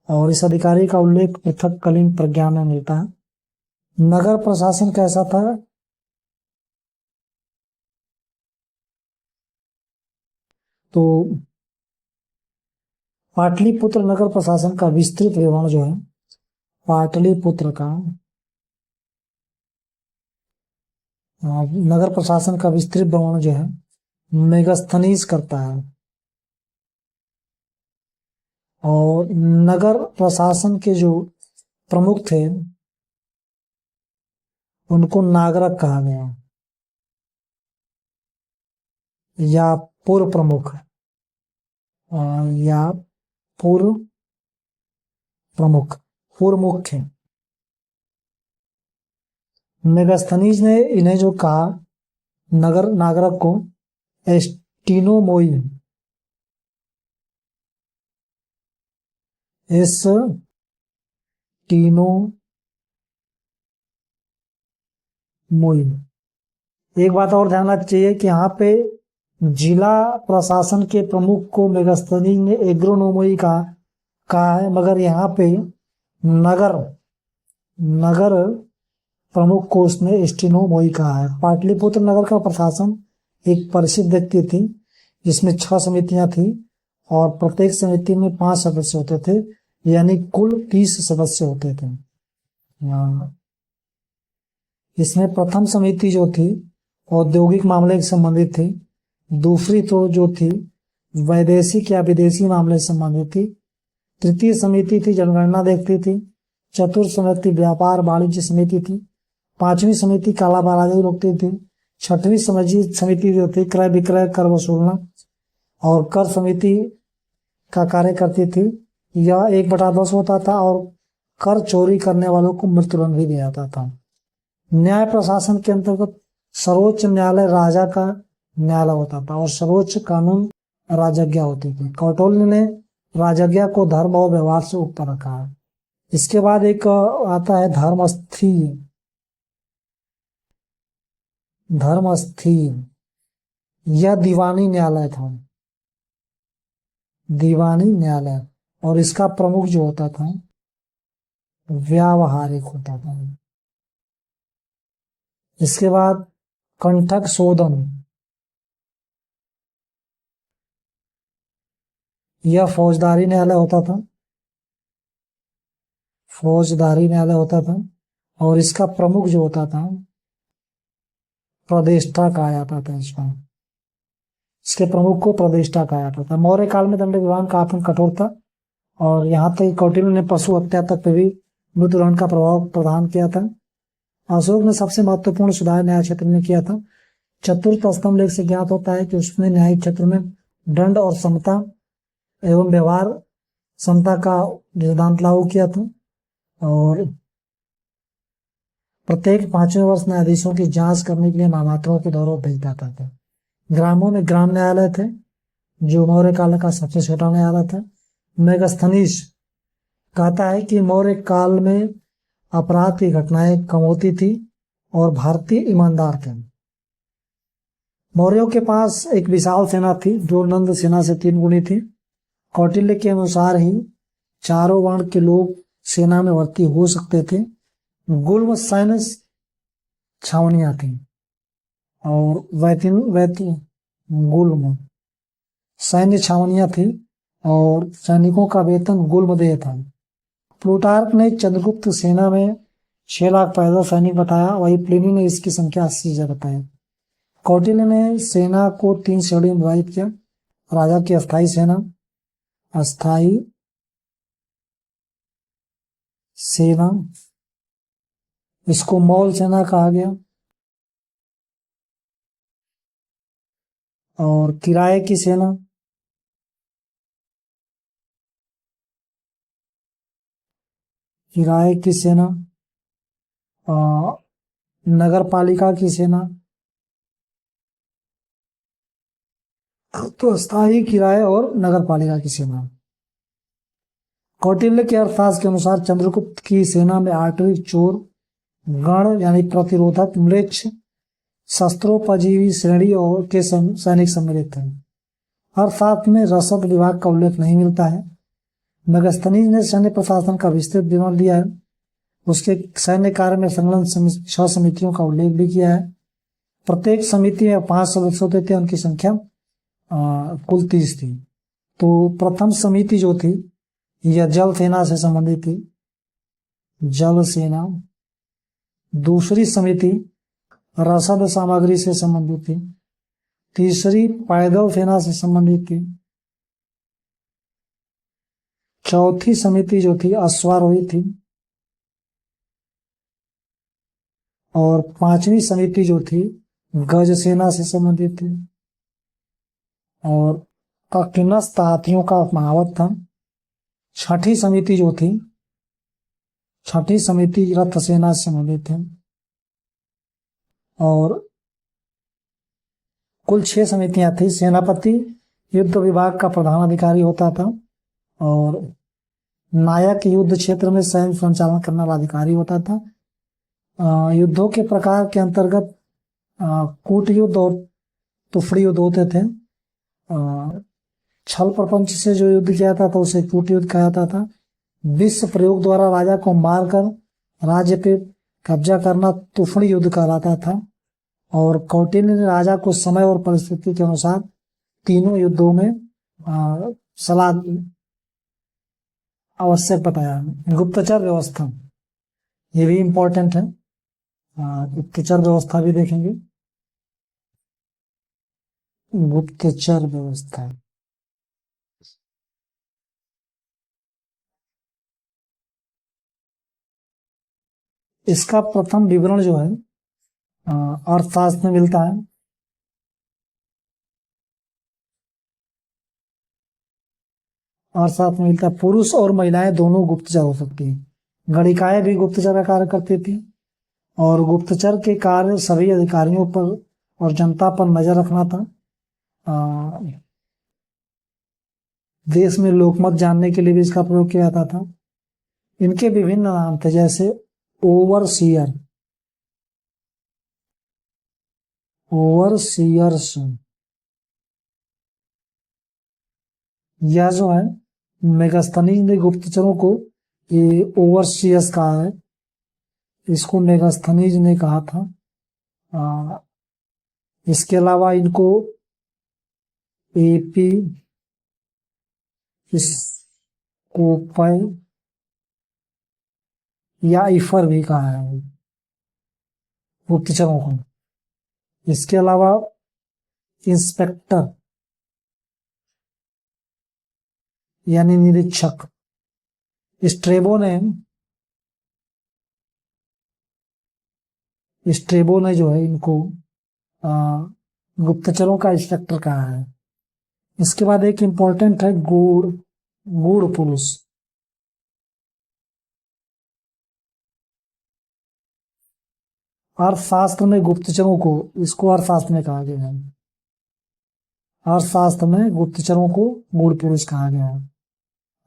Speaker 1: और इस अधिकारी का उल्लेख पृथक्कलीन प्रज्ञा में मिलता है। नगर प्रशासन कैसा था? तो पाटलिपुत्र नगर प्रशासन का विस्तृत विवरण जो है, पाटलिपुत्र का नगर प्रशासन का विस्तृत विवरण जो है मेगास्थनीज करता है। और नगर प्रशासन के जो प्रमुख थे उनको नागरक कहा गया या पूर्व प्रमुख या पूर्व प्रमुख, पूर्व मुख्य। मेगास्थनीज ने इन्हें जो कहा नागरक को एस्टिनोमोई, एस्टिनोमोई। एक बात और ध्यान रखना चाहिए कि यहाँ पे जिला प्रशासन के प्रमुख को मेगास्थनीज ने एग्रोनोमोई कहा है, मगर यहाँ पे नगर नगर प्रमुख को उसने एस्टिनोमोई कहा है। पाटलिपुत्र नगर का प्रशासन एक परिषद व्यक्ति थी, जिसमें 6 समितियां थी और प्रत्येक समिति में 5 सदस्य होते थे, यानी कुल 30 सदस्य होते थे। इसमें प्रथम समिति जो थी औद्योगिक मामले से संबंधित थी, दूसरी तो जो थी वैदेशिक या विदेशी मामले से संबंधित थी, तृतीय समिति थी जनगणना देखती थी, चतुर्थ समिति व्यापार वाणिज्य समिति थी, पांचवी समिति कालाबाजारी रोकती थी, छठवीं समिति जो थी क्रय विक्रय कर वसूलना और कर समिति का कार्य करती थी। यह 1/10 होता था और कर चोरी करने वालों को मृत्युदंड भी दिया जाता था। न्याय प्रशासन के अंतर्गत सर्वोच्च न्यायालय राजा का न्यायालय होता था और सर्वोच्च कानून राजज्ञा होती थी। कौटिल्य ने राजज्ञा को धर्म और व्यवहार से ऊपर रखा है। इसके बाद एक आता है धर्मस्थीय। यह दीवानी न्यायालय था, दीवानी न्यायालय, और इसका प्रमुख जो होता था व्यावहारिक होता था। इसके बाद कंठक शोधन। यह फौजदारी न्यायालय होता था, फौजदारी न्यायालय होता था और इसका प्रमुख जो होता था प्रदेष्टा कहा जाता था। इसके प्रमुख को प्रदेष्टा कहा जाता था। मौर्य काल में दंड विधान काफी कठोर था और यहाँ तक कौटिल्य ने पशु हत्या तक पे भी मृत्युदंड का प्रभाव प्रदान किया था। अशोक ने सबसे महत्वपूर्ण सुधार न्याय क्षेत्र में किया था। चतुर्थ स्तंभ लेख से ज्ञात होता है कि उसने न्यायिक क्षेत्र में दंड और समता एवं व्यवहार समता का सिद्धांत लागू किया था और प्रत्येक 5वें वर्ष न्यायाधीशों की जांच करने के लिए महामात्राओं के दौरों भेज जाता था। ग्रामों में ग्राम न्यायालय थे, जो मौर्य काल का सबसे छोटा न्यायालय था। मेगास्थनीज कहता है कि मौर्य काल में अपराध की घटनाएं कम होती थी और भारतीय ईमानदार थे। मौर्यों के पास एक विशाल सेना थी जो नंद सेना से 3 गुनी थी। कौटिल्य के अनुसार ही चारों वर्ण के लोग सेना में भर्ती हो सकते थे। गुल्म सैन्य छावनियां थी और गुल्म सैन्य छावनियां थी और सैनिकों का वेतन गुल्मदेय था। प्लूटार्क ने चंद्रगुप्त सेना में 6 लाख पैदल सैनिक बताया, वही प्लिनी ने इसकी संख्या 80,000 बताया। कौटिल्य ने सेना को 3 श्रेणियों में विभाजित किया। राजा की अस्थायी सेना, इसको मौल सेना कहा गया, और किराए की सेना, नगर पालिका की सेना, तो स्थायी किराए और नगर पालिका की सेना। कौटिल्य के अर्थशास्त्र के अनुसार चंद्रगुप्त की सेना में 8वीं चोर गण यानी प्रतिरोधक, म्लेच्छ, शस्त्रोपजीवी श्रेणी और के सैनिक सम्मिलित हैं। अर्थशास्त्र में रसद विभाग का उल्लेख नहीं मिलता है। मेगास्थनीज ने सैन्य प्रशासन का विस्तृत विवरण दिया है। उसके सैन्य कार्य में संलग्न 6 समितियों का उल्लेख भी किया है। प्रत्येक समिति में 5 सदस्य होते थे, उनकी संख्या कुल 30 थी। तो प्रथम समिति जो थी यह जल सेना से संबंधित थी, जल सेना। दूसरी समिति रसद सामग्री से संबंधित थी। तीसरी पैदल सेना से संबंधित थी। चौथी समिति जो थी अश्वारोही थी और 5वीं समिति जो थी गज सेना से संबंधित थी और ककिनस्त हाथियों का महावत था। छठी समिति जो थी, छठी समिति रथ सेना से संबंधित थी और कुल 6 समितियां थी। सेनापति युद्ध विभाग का प्रधान अधिकारी होता था और नायक युद्ध क्षेत्र में सैन्य संचालन करने वाला अधिकारी होता था। युद्धों के प्रकार के अंतर्गत कूट युद्ध और तुफड़ी युद्ध होते थे। छल प्रपंच से जो युद्ध किया था तो उसे कूट युद्ध कहा जाता था। विश्व प्रयोग द्वारा राजा को मारकर राज्य पे कब्जा करना तुफड़ी युद्ध कहलाता था। और कौटिल्य ने राजा को समय और परिस्थिति के अनुसार तीनों युद्धों में सलाह आवश्यक बताया। गुप्तचर व्यवस्था, ये भी इम्पोर्टेंट है। गुप्तचर व्यवस्था भी देखेंगे। गुप्तचर व्यवस्था, इसका प्रथम विवरण जो है अर्थशास्त्र में मिलता है। अर्थशास्त्र में मिलता है पुरुष और महिलाएं दोनों गुप्तचर हो सकती हैं। गणिकाएं भी गुप्तचर का कार्य करती थी और गुप्तचर के कार्य सभी अधिकारियों पर और जनता पर नजर रखना था। देश में लोकमत जानने के लिए भी इसका प्रयोग किया जाता था। इनके विभिन्न नाम थे, जैसे ओवरसीयर, ओवरसीयर्स, यह जो है मेगास्थनीज ने गुप्तचरों को, ये ओवरसीयर्स कहा है, इसको मेगास्थनीज ने कहा था। इसके अलावा इनको एपी स्कोपाई या ईफर भी कहा है गुप्तचरों को। इसके अलावा इंस्पेक्टर यानी निरीक्षक, स्ट्रेबो ने जो है इनको गुप्तचरों का इंस्पेक्टर कहा है। इसके बाद एक इंपॉर्टेंट है गूढ़ पुरुष। अर्थशास्त्र में गुप्तचरों को, इसको अर्थशास्त्र में कहा गया है, अर्थशास्त्र में गुप्तचरों को गूढ़ पुरुष कहा गया है।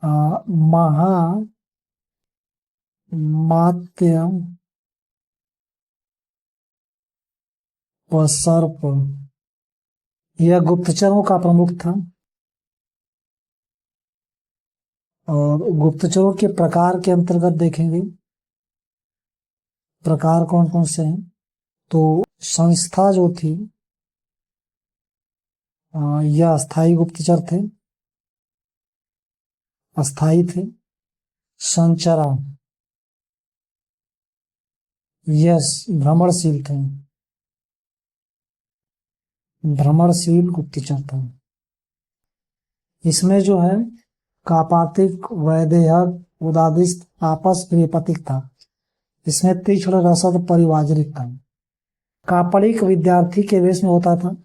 Speaker 1: महामात्यम व सर्प, यह गुप्तचरों का प्रमुख था। और गुप्तचरों के प्रकार के अंतर्गत देखेंगे, प्रकार कौन कौन से हैं, तो संस्था जो थी यह अस्थाई गुप्तचर थे, अस्थाई थे। संचरण, यस भ्रमणशील थे, भ्रमणशील गुप्तचर था। इसमें जो है कापातिक, वैदेहक, उदादिस्त, आपस प्रियपतिक था। इसमें तीक्ष्ण, रसद, परिवाजरिक था। कापड़िक विद्यार्थी के वेश में होता था,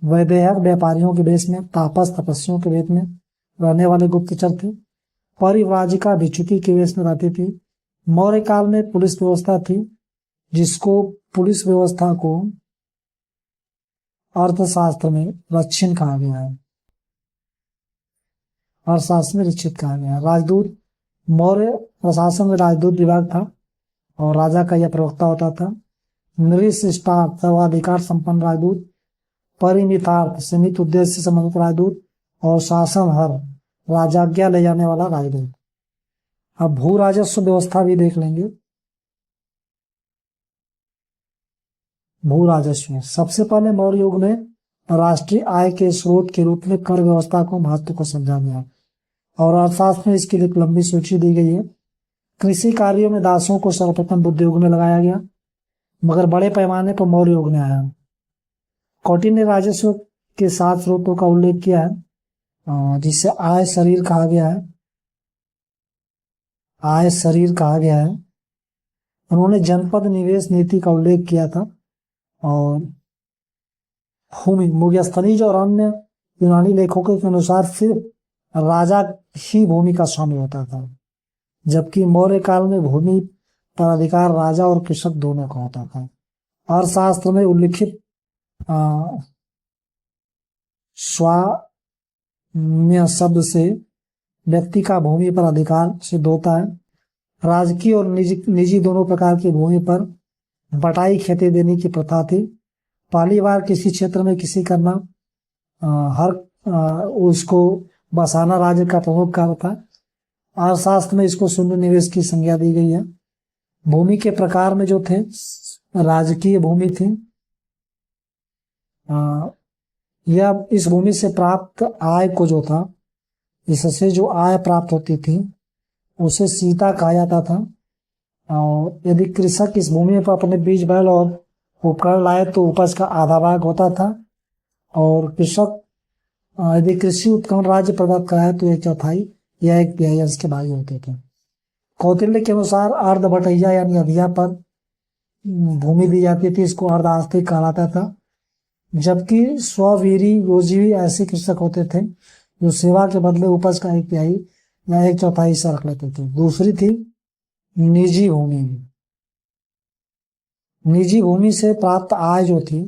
Speaker 1: वैदेहक व्यापारियों के वेश में, तापस तपस्वियों के वेश में रहने वाले गुप्तचर थे। परिव्राजिका भिक्षुकी के वेश में रहती थी। मौर्य काल में पुलिस व्यवस्था थी, जिसको पुलिस व्यवस्था को अर्थशास्त्र में रक्षण कहा गया है, अर्थशास्त्र में रक्षित कहा गया है। राजदूत, मौर्य प्रशासन में राजदूत विभाग था और राजा का यह प्रवक्ता होता था। नृशिष्टार्थ, सर्वाधिकार संपन्न राजदूत। परिमितार्थ, सीमित उद्देश्य से संबंधित राजदूत। और शासनहर, राजाज्ञा ले जाने वाला राजदूत। अब भू राजस्व व्यवस्था भी देख लेंगे। भू राजस्व, सबसे पहले मौर्य युग में राष्ट्रीय आय के स्रोत के रूप में कर व्यवस्था को महत्व को समझा गया और अर्थशास्त्र में इसकी एक लंबी सूची दी गई है। कृषि कार्यों में दासों को सर्वप्रथम बुद्ध युग में लगाया गया, मगर बड़े पैमाने पर मौर्य युग में आया। कौटिल्य ने राजस्व के 7 स्रोतों का उल्लेख किया है, जिसे आय शरीर कहा गया है, आय शरीर कहा गया है। उन्होंने जनपद निवेश नीति का उल्लेख किया था और भूमि, मुगिस्थनीज और अन्य यूनानी लेखकों के अनुसार सिर्फ राजा ही भूमि का स्वामी होता था, जबकि मौर्य काल में भूमि पर अधिकार राजा और कृषक दोनों का होता था। अर्थशास्त्र में उल्लिखित स्वाम्य शब्द से व्यक्ति का भूमि पर अधिकार सिद्ध होता है। राजकीय और निजी दोनों प्रकार की भूमि पर बटाई खेती देने की प्रथा थी। पहली बार किसी क्षेत्र में किसी करना हर उसको बसाना राज्य का प्रमुख कार्य था। अर्थशास्त्र में इसको शून्य निवेश की संज्ञा दी गई है। भूमि के प्रकार में जो थे, राजकीय भूमि थी, या इस भूमि से प्राप्त आय को जो था, इससे जो आय प्राप्त होती थी उसे सीता कहा जाता था। और यदि कृषक इस भूमि पर अपने बीज बैल और उपकरण लाए तो उपज का आधा भाग होता था। और कृषक यदि कृषि उपकरण राज्य प्रदान कराए तो 1/4 या 1/5 इसके भाग होते थे। कौटिल्य के अनुसार अर्ध बटैया यानी अधिया पर भूमि दी जाती थी, इसको अर्धास्तिक कहलाता था। जबकि स्ववीरी योजीवी ऐसे कृषक होते थे जो सेवा के बदले उपज का 1/5 या 1/4 हिस्सा रख लेते थे। दूसरी थी निजी भूमि। निजी भूमि से प्राप्त आय जो थी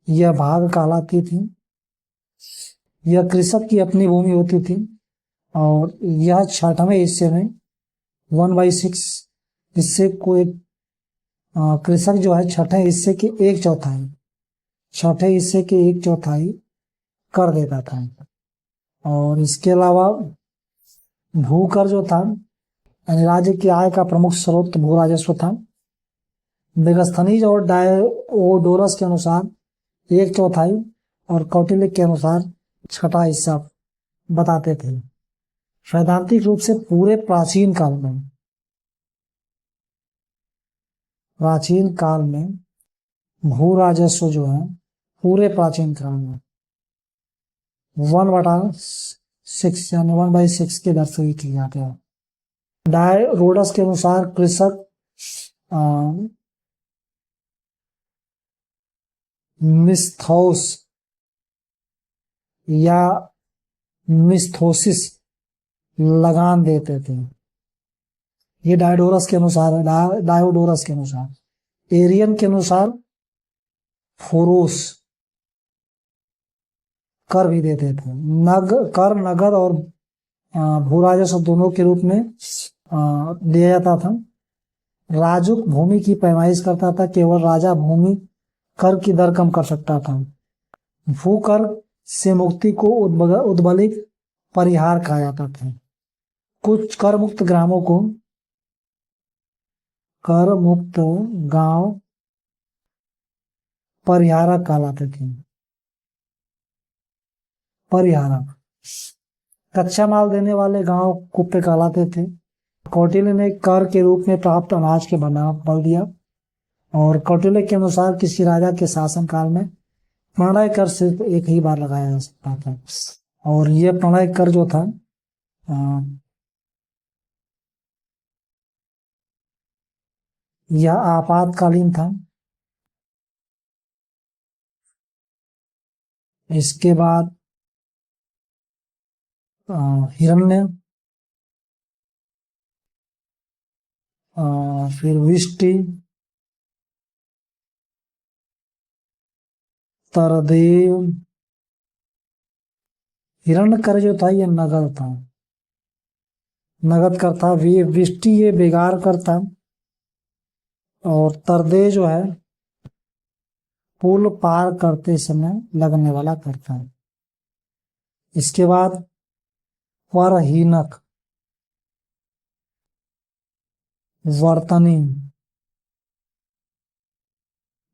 Speaker 1: यह भाग कहलाती थी। यह कृषक की अपनी भूमि होती थी और यह 6वें हिस्से में 1/6 हिस्से को एक कृषक जो है 6ठे हिस्से के 1/4 6ठे हिस्से के 1/4 कर देता था। और इसके अलावा भूकर जो था, यानी राज्य की आय का प्रमुख स्रोत भू राजस्व था। मेगास्थनीज और डायोडोरस के अनुसार 1/4 और कौटिल्य के अनुसार 6ठा हिस्सा बताते थे। सैद्धांतिक रूप से पूरे प्राचीन काल में भू राजस्व जो है पूरे प्राचीन काल में 1/6 यानी 1/6 के दर से की जाती है। डायोडोरस के अनुसार कृषक मिस्थौस या मिस्थोसिस लगान देते थे। ये डायोडोरस के अनुसार है। डायोडोरस के अनुसार। एरियन के अनुसार फोरोस कर भी देते थे। कर नगद और भू राजस्व दोनों के रूप में दिया जाता था। राजुक भूमि की पैमाइश करता था। केवल राजा भूमि कर की दर कम कर सकता था। भूकर से मुक्ति को उद्बलिक परिहार कहा जाता था। कुछ कर मुक्त ग्रामों को कर मुक्त गांव परिहारक कहलाते थे। परिहारक कच्चा माल देने वाले गांव कुप्पे कहलाते थे। कौटिल्य ने कर के रूप में प्राप्त अनाज के बल दिया। और कौटिल्य के अनुसार किसी राजा के शासनकाल में प्रणय कर सिर्फ एक ही बार लगाया जा सकता था। और यह प्रणय कर जो था यह आपातकालीन था। इसके बाद हिरण्य, फिर विष्टि, तरदेव। हिरण्य कर जो था यह नगद था, नगद कर था। विष्टि ये बेगार कर था। और तरदे जो है पुल पार करते समय लगने वाला कर था। इसके बाद परहीनक, वर्तनी,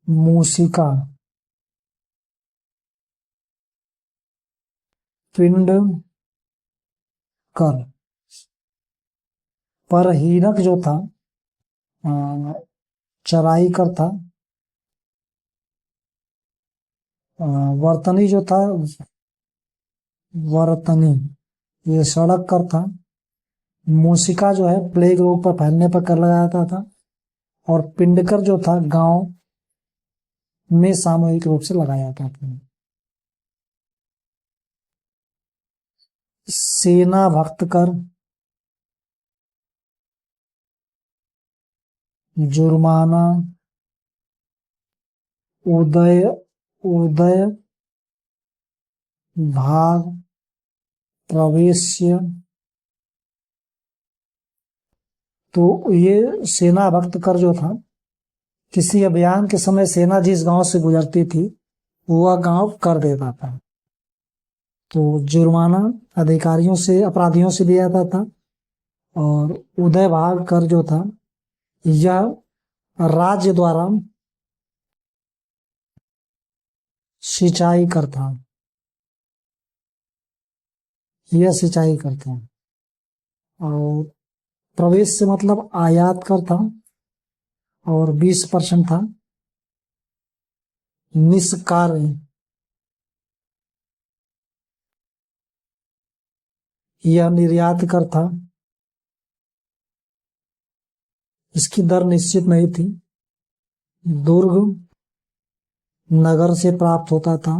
Speaker 1: मूसिका, पिंड कर। परहीनक जो था चराई कर था। वर्तनी जो था, वर्तनी ये सड़क कर था। मूसिका जो है प्लेग रोग पर फैलने पर कर लगाया जाता था। और पिंडकर जो था गांव में सामूहिक रूप से लगाया जाता था। सेना भक्त कर, जुर्माना, उदय, भाग, प्रवेश्य। तो ये सेना भक्त कर जो था, किसी अभियान के समय सेना जिस गांव से गुजरती थी वह गांव कर देता था। तो जुर्माना अधिकारियों से, अपराधियों से दिया जाता था। और उदय भाग कर जो था यह राज्य द्वारा सिंचाई कर था, यह सिंचाई करते हैं। और प्रवेश से मतलब आयात कर था और 20% था। निष्कार्य यह निर्यात कर था, इसकी दर निश्चित नहीं थी। दुर्ग नगर से प्राप्त होता था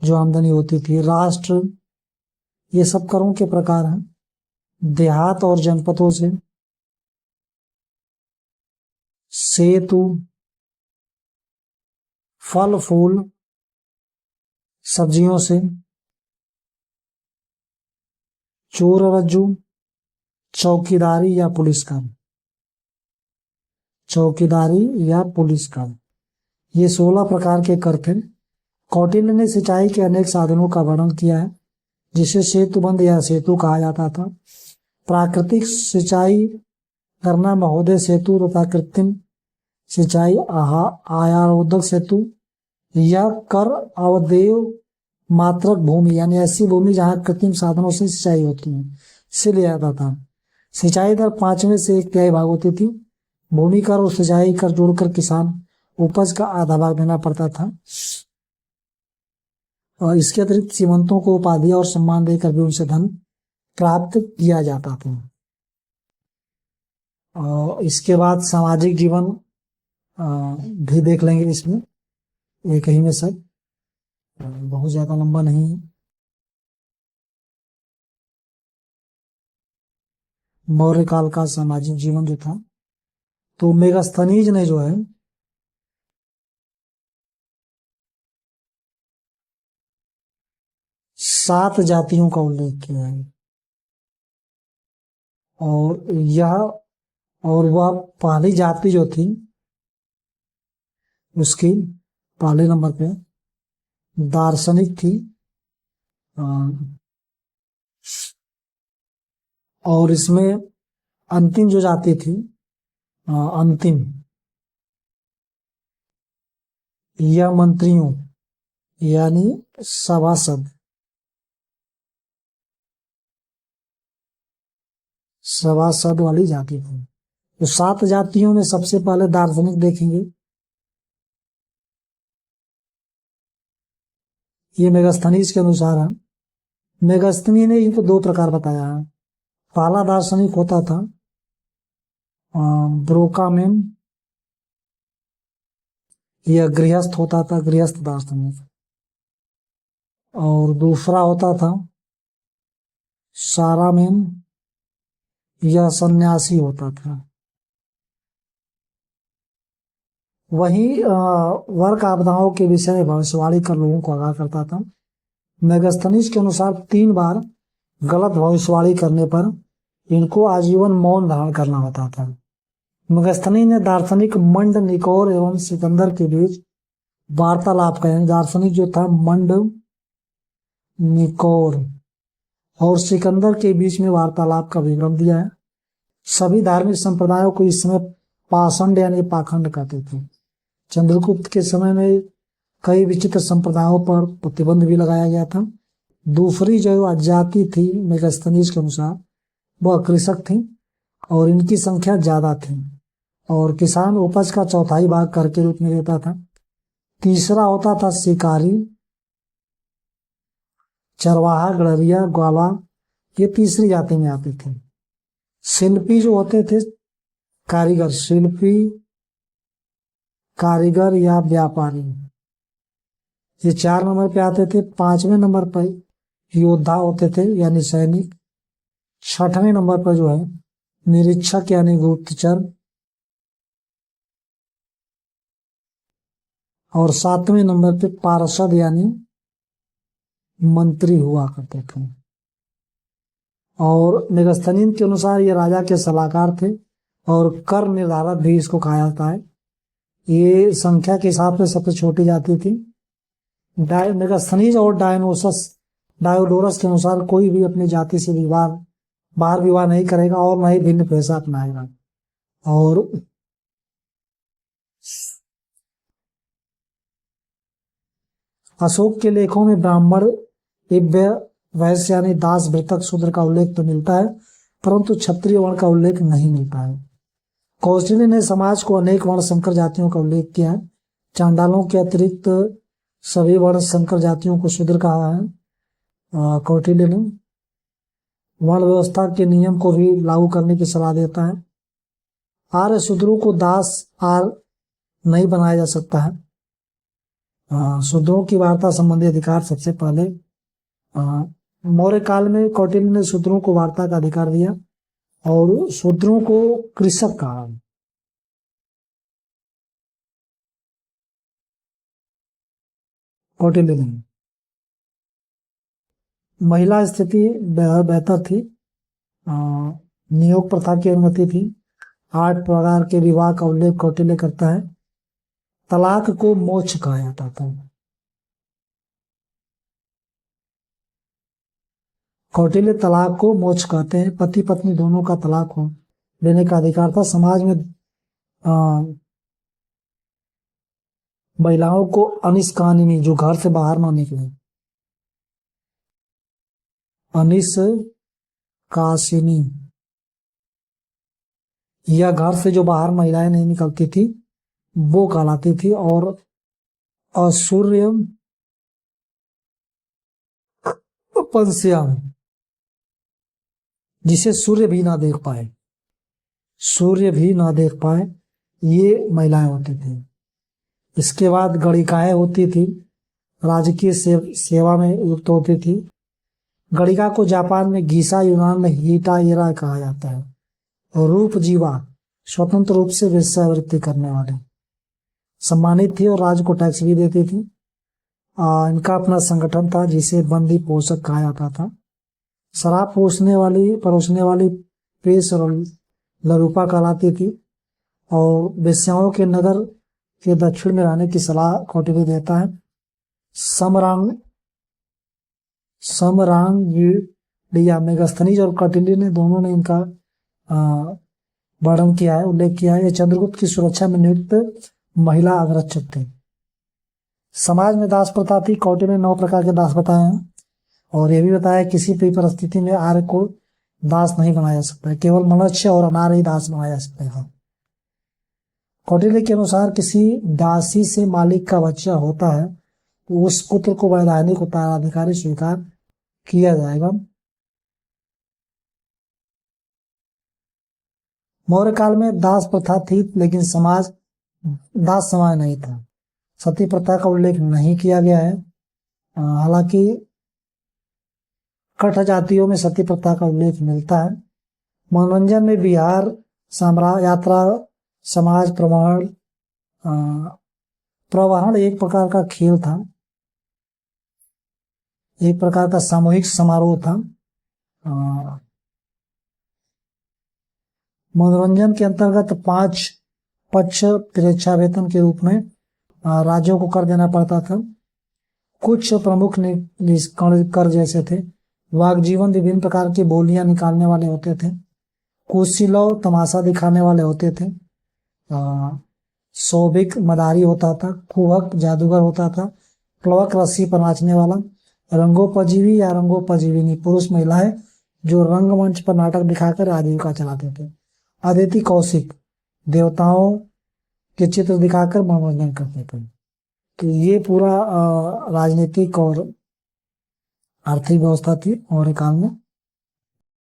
Speaker 1: जो आमदनी होती थी। राष्ट्र ये सब करों के प्रकार हैं। देहात और जनपदों से। सेतु फल फूल सब्जियों से। चोर रज्जू चौकीदारी या पुलिस काम, चौकीदारी या पुलिस काम। ये 16 प्रकार के कर थे। कौटिल्य ने सिंचाई के अनेक साधनों का वर्णन किया है जिसे सेतुबंध या सेतु कहा जाता था। प्राकृतिक सिंचाई करना महोदय सेतु तथा कृत्रिम सिंचाई आयारोधक सेतु या कर अवदेव मात्रक भूमि, यानी ऐसी भूमि जहां कृत्रिम साधनों से सिंचाई होती है, इसे लिया जाता था। सिंचाई दर 5वें से 1/3 भाग होती थी। भूमि कर और सिंचाई कर जोड़कर किसान उपज का आधा भाग देना पड़ता था। और इसके अतिरिक्त सीमंतों को उपाधि और सम्मान देकर भी उनसे धन प्राप्त किया जाता था। और इसके बाद सामाजिक जीवन भी देख लेंगे इसमें, एक ही में सब, बहुत ज्यादा लंबा नहीं है। मौर्य काल का सामाजिक जीवन जो था, तो मेगास्थनीज ने जो है 7 जातियों का उल्लेख किया है। और यह और वह पहली जाति जो थी उसकी पहले नंबर पे दार्शनिक थी। और इसमें अंतिम जो जाति थी, अंतिम, यह मंत्रियों यानी सभासद, सभासद वाली जाति थी। तो 7 जातियों में सबसे पहले दार्शनिक देखेंगे। ये मेगास्थनीज के अनुसार है। मेगास्थनी ने इनको 2 प्रकार बताया है। पहला दार्शनिक होता था ब्रोकामेन, यह गृहस्थ होता था, गृहस्थ दार्शनिक। और दूसरा होता था सारामेन, यह सन्यासी होता था। वही वर्क आपदाओं के विषय में भविष्यवाणी कर लोगों को आगाह करता था। मेगास्थनीज के अनुसार 3 बार गलत भविष्यवाणी करने पर इनको आजीवन मौन धारण करना होता था। मेगास्थनी ने दार्शनिक मंड निकोर एवं सिकंदर के बीच वार्तालाप का, दार्शनिक जो था मंड निकोर और सिकंदर के बीच में वार्तालाप का विवरण दिया है। सभी धार्मिक संप्रदायों को इस समय पाषंड यानी पाखंड कहते थे। चंद्रगुप्त के समय में कई विचित्र संप्रदायों पर प्रतिबंध भी लगाया गया था। दूसरी जो जाति थी मेगास्थनीज के अनुसार वह कृषक थी और इनकी संख्या ज्यादा थी और किसान उपज का 1/4 भाग कर के रूप में लेता था। तीसरा होता था शिकारी, चरवाहा, गड़रिया, ग्वाला, ये तीसरी जाति में आते थे। शिल्पी जो होते थे कारीगर, शिल्पी, कारीगर या व्यापारी, ये 4 नंबर पे आते थे। 5वें नंबर पर योद्धा होते थे यानी सैनिक। 6वें नंबर पर जो है निरीक्षक यानी गुप्तचर। और 7वें नंबर पे पार्षद यानी मंत्री हुआ करते थे। और मेगास्थनीन के अनुसार ये राजा के सलाहकार थे और कर निर्धारक भी इसको कहा जाता है। ये संख्या के हिसाब से सबसे छोटी जाति थी। मेगास्थनीज और डायोडोरस के अनुसार कोई भी अपनी जाति से बाहर विवाह नहीं करेगा और न ही भिन्न पेशा अपनाएगा। और अशोक के लेखों में ब्राह्मण, दिव्य, वैश्य यानी दास, भेटक, शूद्र का उल्लेख तो मिलता है, परंतु क्षत्रिय वर्ण का उल्लेख नहीं मिलता है। कौटिल्य ने समाज को अनेक वर्ण संकर जातियों का उल्लेख किया है। चांडालों के अतिरिक्त सभी वर्ण संकर जातियों को शूद्र कहा है। कौटिल्य ने वर्ण व्यवस्था के नियम को भी लागू करने की सलाह देता है। आर्य शूद्रों को दास आर नहीं बनाया जा सकता है। शूद्रों की वार्ता संबंधी अधिकार सबसे पहले मौर्य काल में कौटिल्य ने शूद्रों को वार्ता का अधिकार दिया और शूद्रों को कृषक कहा। कौटिल्य ने महिला स्थिति बेहतर थी। नियोग प्रथा की अनुमति थी। 8 प्रकार के विवाह का उल्लेख कौटिल्य करता है। तलाक को मोक्ष कहा जाता था। कौटिल्य तलाक को मोक्ष कहते हैं। पति पत्नी दोनों का तलाक हो लेने का अधिकार था। समाज में महिलाओं को अनिष्कानिनी, जो घर से बाहर ना निकले, अनिष्कासिनी या घर से जो बाहर महिलाएं नहीं निकलती थी वो कहलाती थी। और असूर्य पंस्याम, जिसे सूर्य भी ना देख पाए, ये महिलाएं होती थी। इसके बाद गणिकाएं होती थी, राजकीय सेवा में युक्त होती थी। गणिका को जापान में गीसा, यूनान में हीटाएरा कहा जाता है। और रूप जीवा, स्वतंत्र रूप से वेश्यावृत्ति करने वाले, सम्मानित थी और राज्य को टैक्स भी देती थी। इनका अपना संगठन था जिसे बंदी पोषक कहा जाता था। शराब परोसने वाली पेश और लरूपा कहलाती थी। और वेश्याओं के नगर के दक्षिण में रहने की सलाह कौटिल्य देता है। समरांगिणिया, मेगास्थनीज और कौटिल्य ने दोनों ने इनका वर्णन किया है, उल्लेख किया है। ये चंद्रगुप्त की सुरक्षा में नियुक्त महिला अंगरक्षक थे। समाज में दास प्रथा थी। कौटिल्य ने 9 प्रकार के दास बताए हैं और यह भी बताया किसी भी परिस्थिति में आर्य को दास नहीं बनाया जा सकता है, केवल मनुष्य और अनार्य ही दास बनाया जा सकता है। कौटिल्य के अनुसार किसी दासी से मालिक का बच्चा होता है तो उस पुत्र को वैधानिक उत्तराधिकारी स्वीकार किया जाएगा। मौर्य काल में दास प्रथा थी लेकिन दास समाज नहीं था। सती प्रथा का उल्लेख नहीं किया गया है। हालांकि कठ जातियों में सती प्रथा का उल्लेख मिलता है। मनोरंजन में विहार, यात्रा, समाज प्रवहन एक प्रकार का खेल था, एक प्रकार का सामूहिक समारोह था। मनोरंजन के अंतर्गत 5 पक्ष प्रेक्षा वेतन के रूप में राज्यों को कर देना पड़ता था। कुछ प्रमुख कर जैसे थे। वाग्जीवन विभिन्न प्रकार की बोलियां निकालने वाले होते थे। कुशीलव तमाशा दिखाने वाले होते थे। सौभिक मदारी होता था। कुहक जादूगर होता था। प्लवक रस्सी पर नाचने वाला। रंगोपजीवी या रंगोपजीविनी, पुरुष महिलाएं जो रंगमंच पर नाटक दिखाकर आजीविका चलाते थे। अदिति कौशिक, देवताओं के चित्र दिखाकर मनोरंजन करते थे। तो ये पूरा राजनीतिक और आर्थिक व्यवस्था थी मौर्य काल में।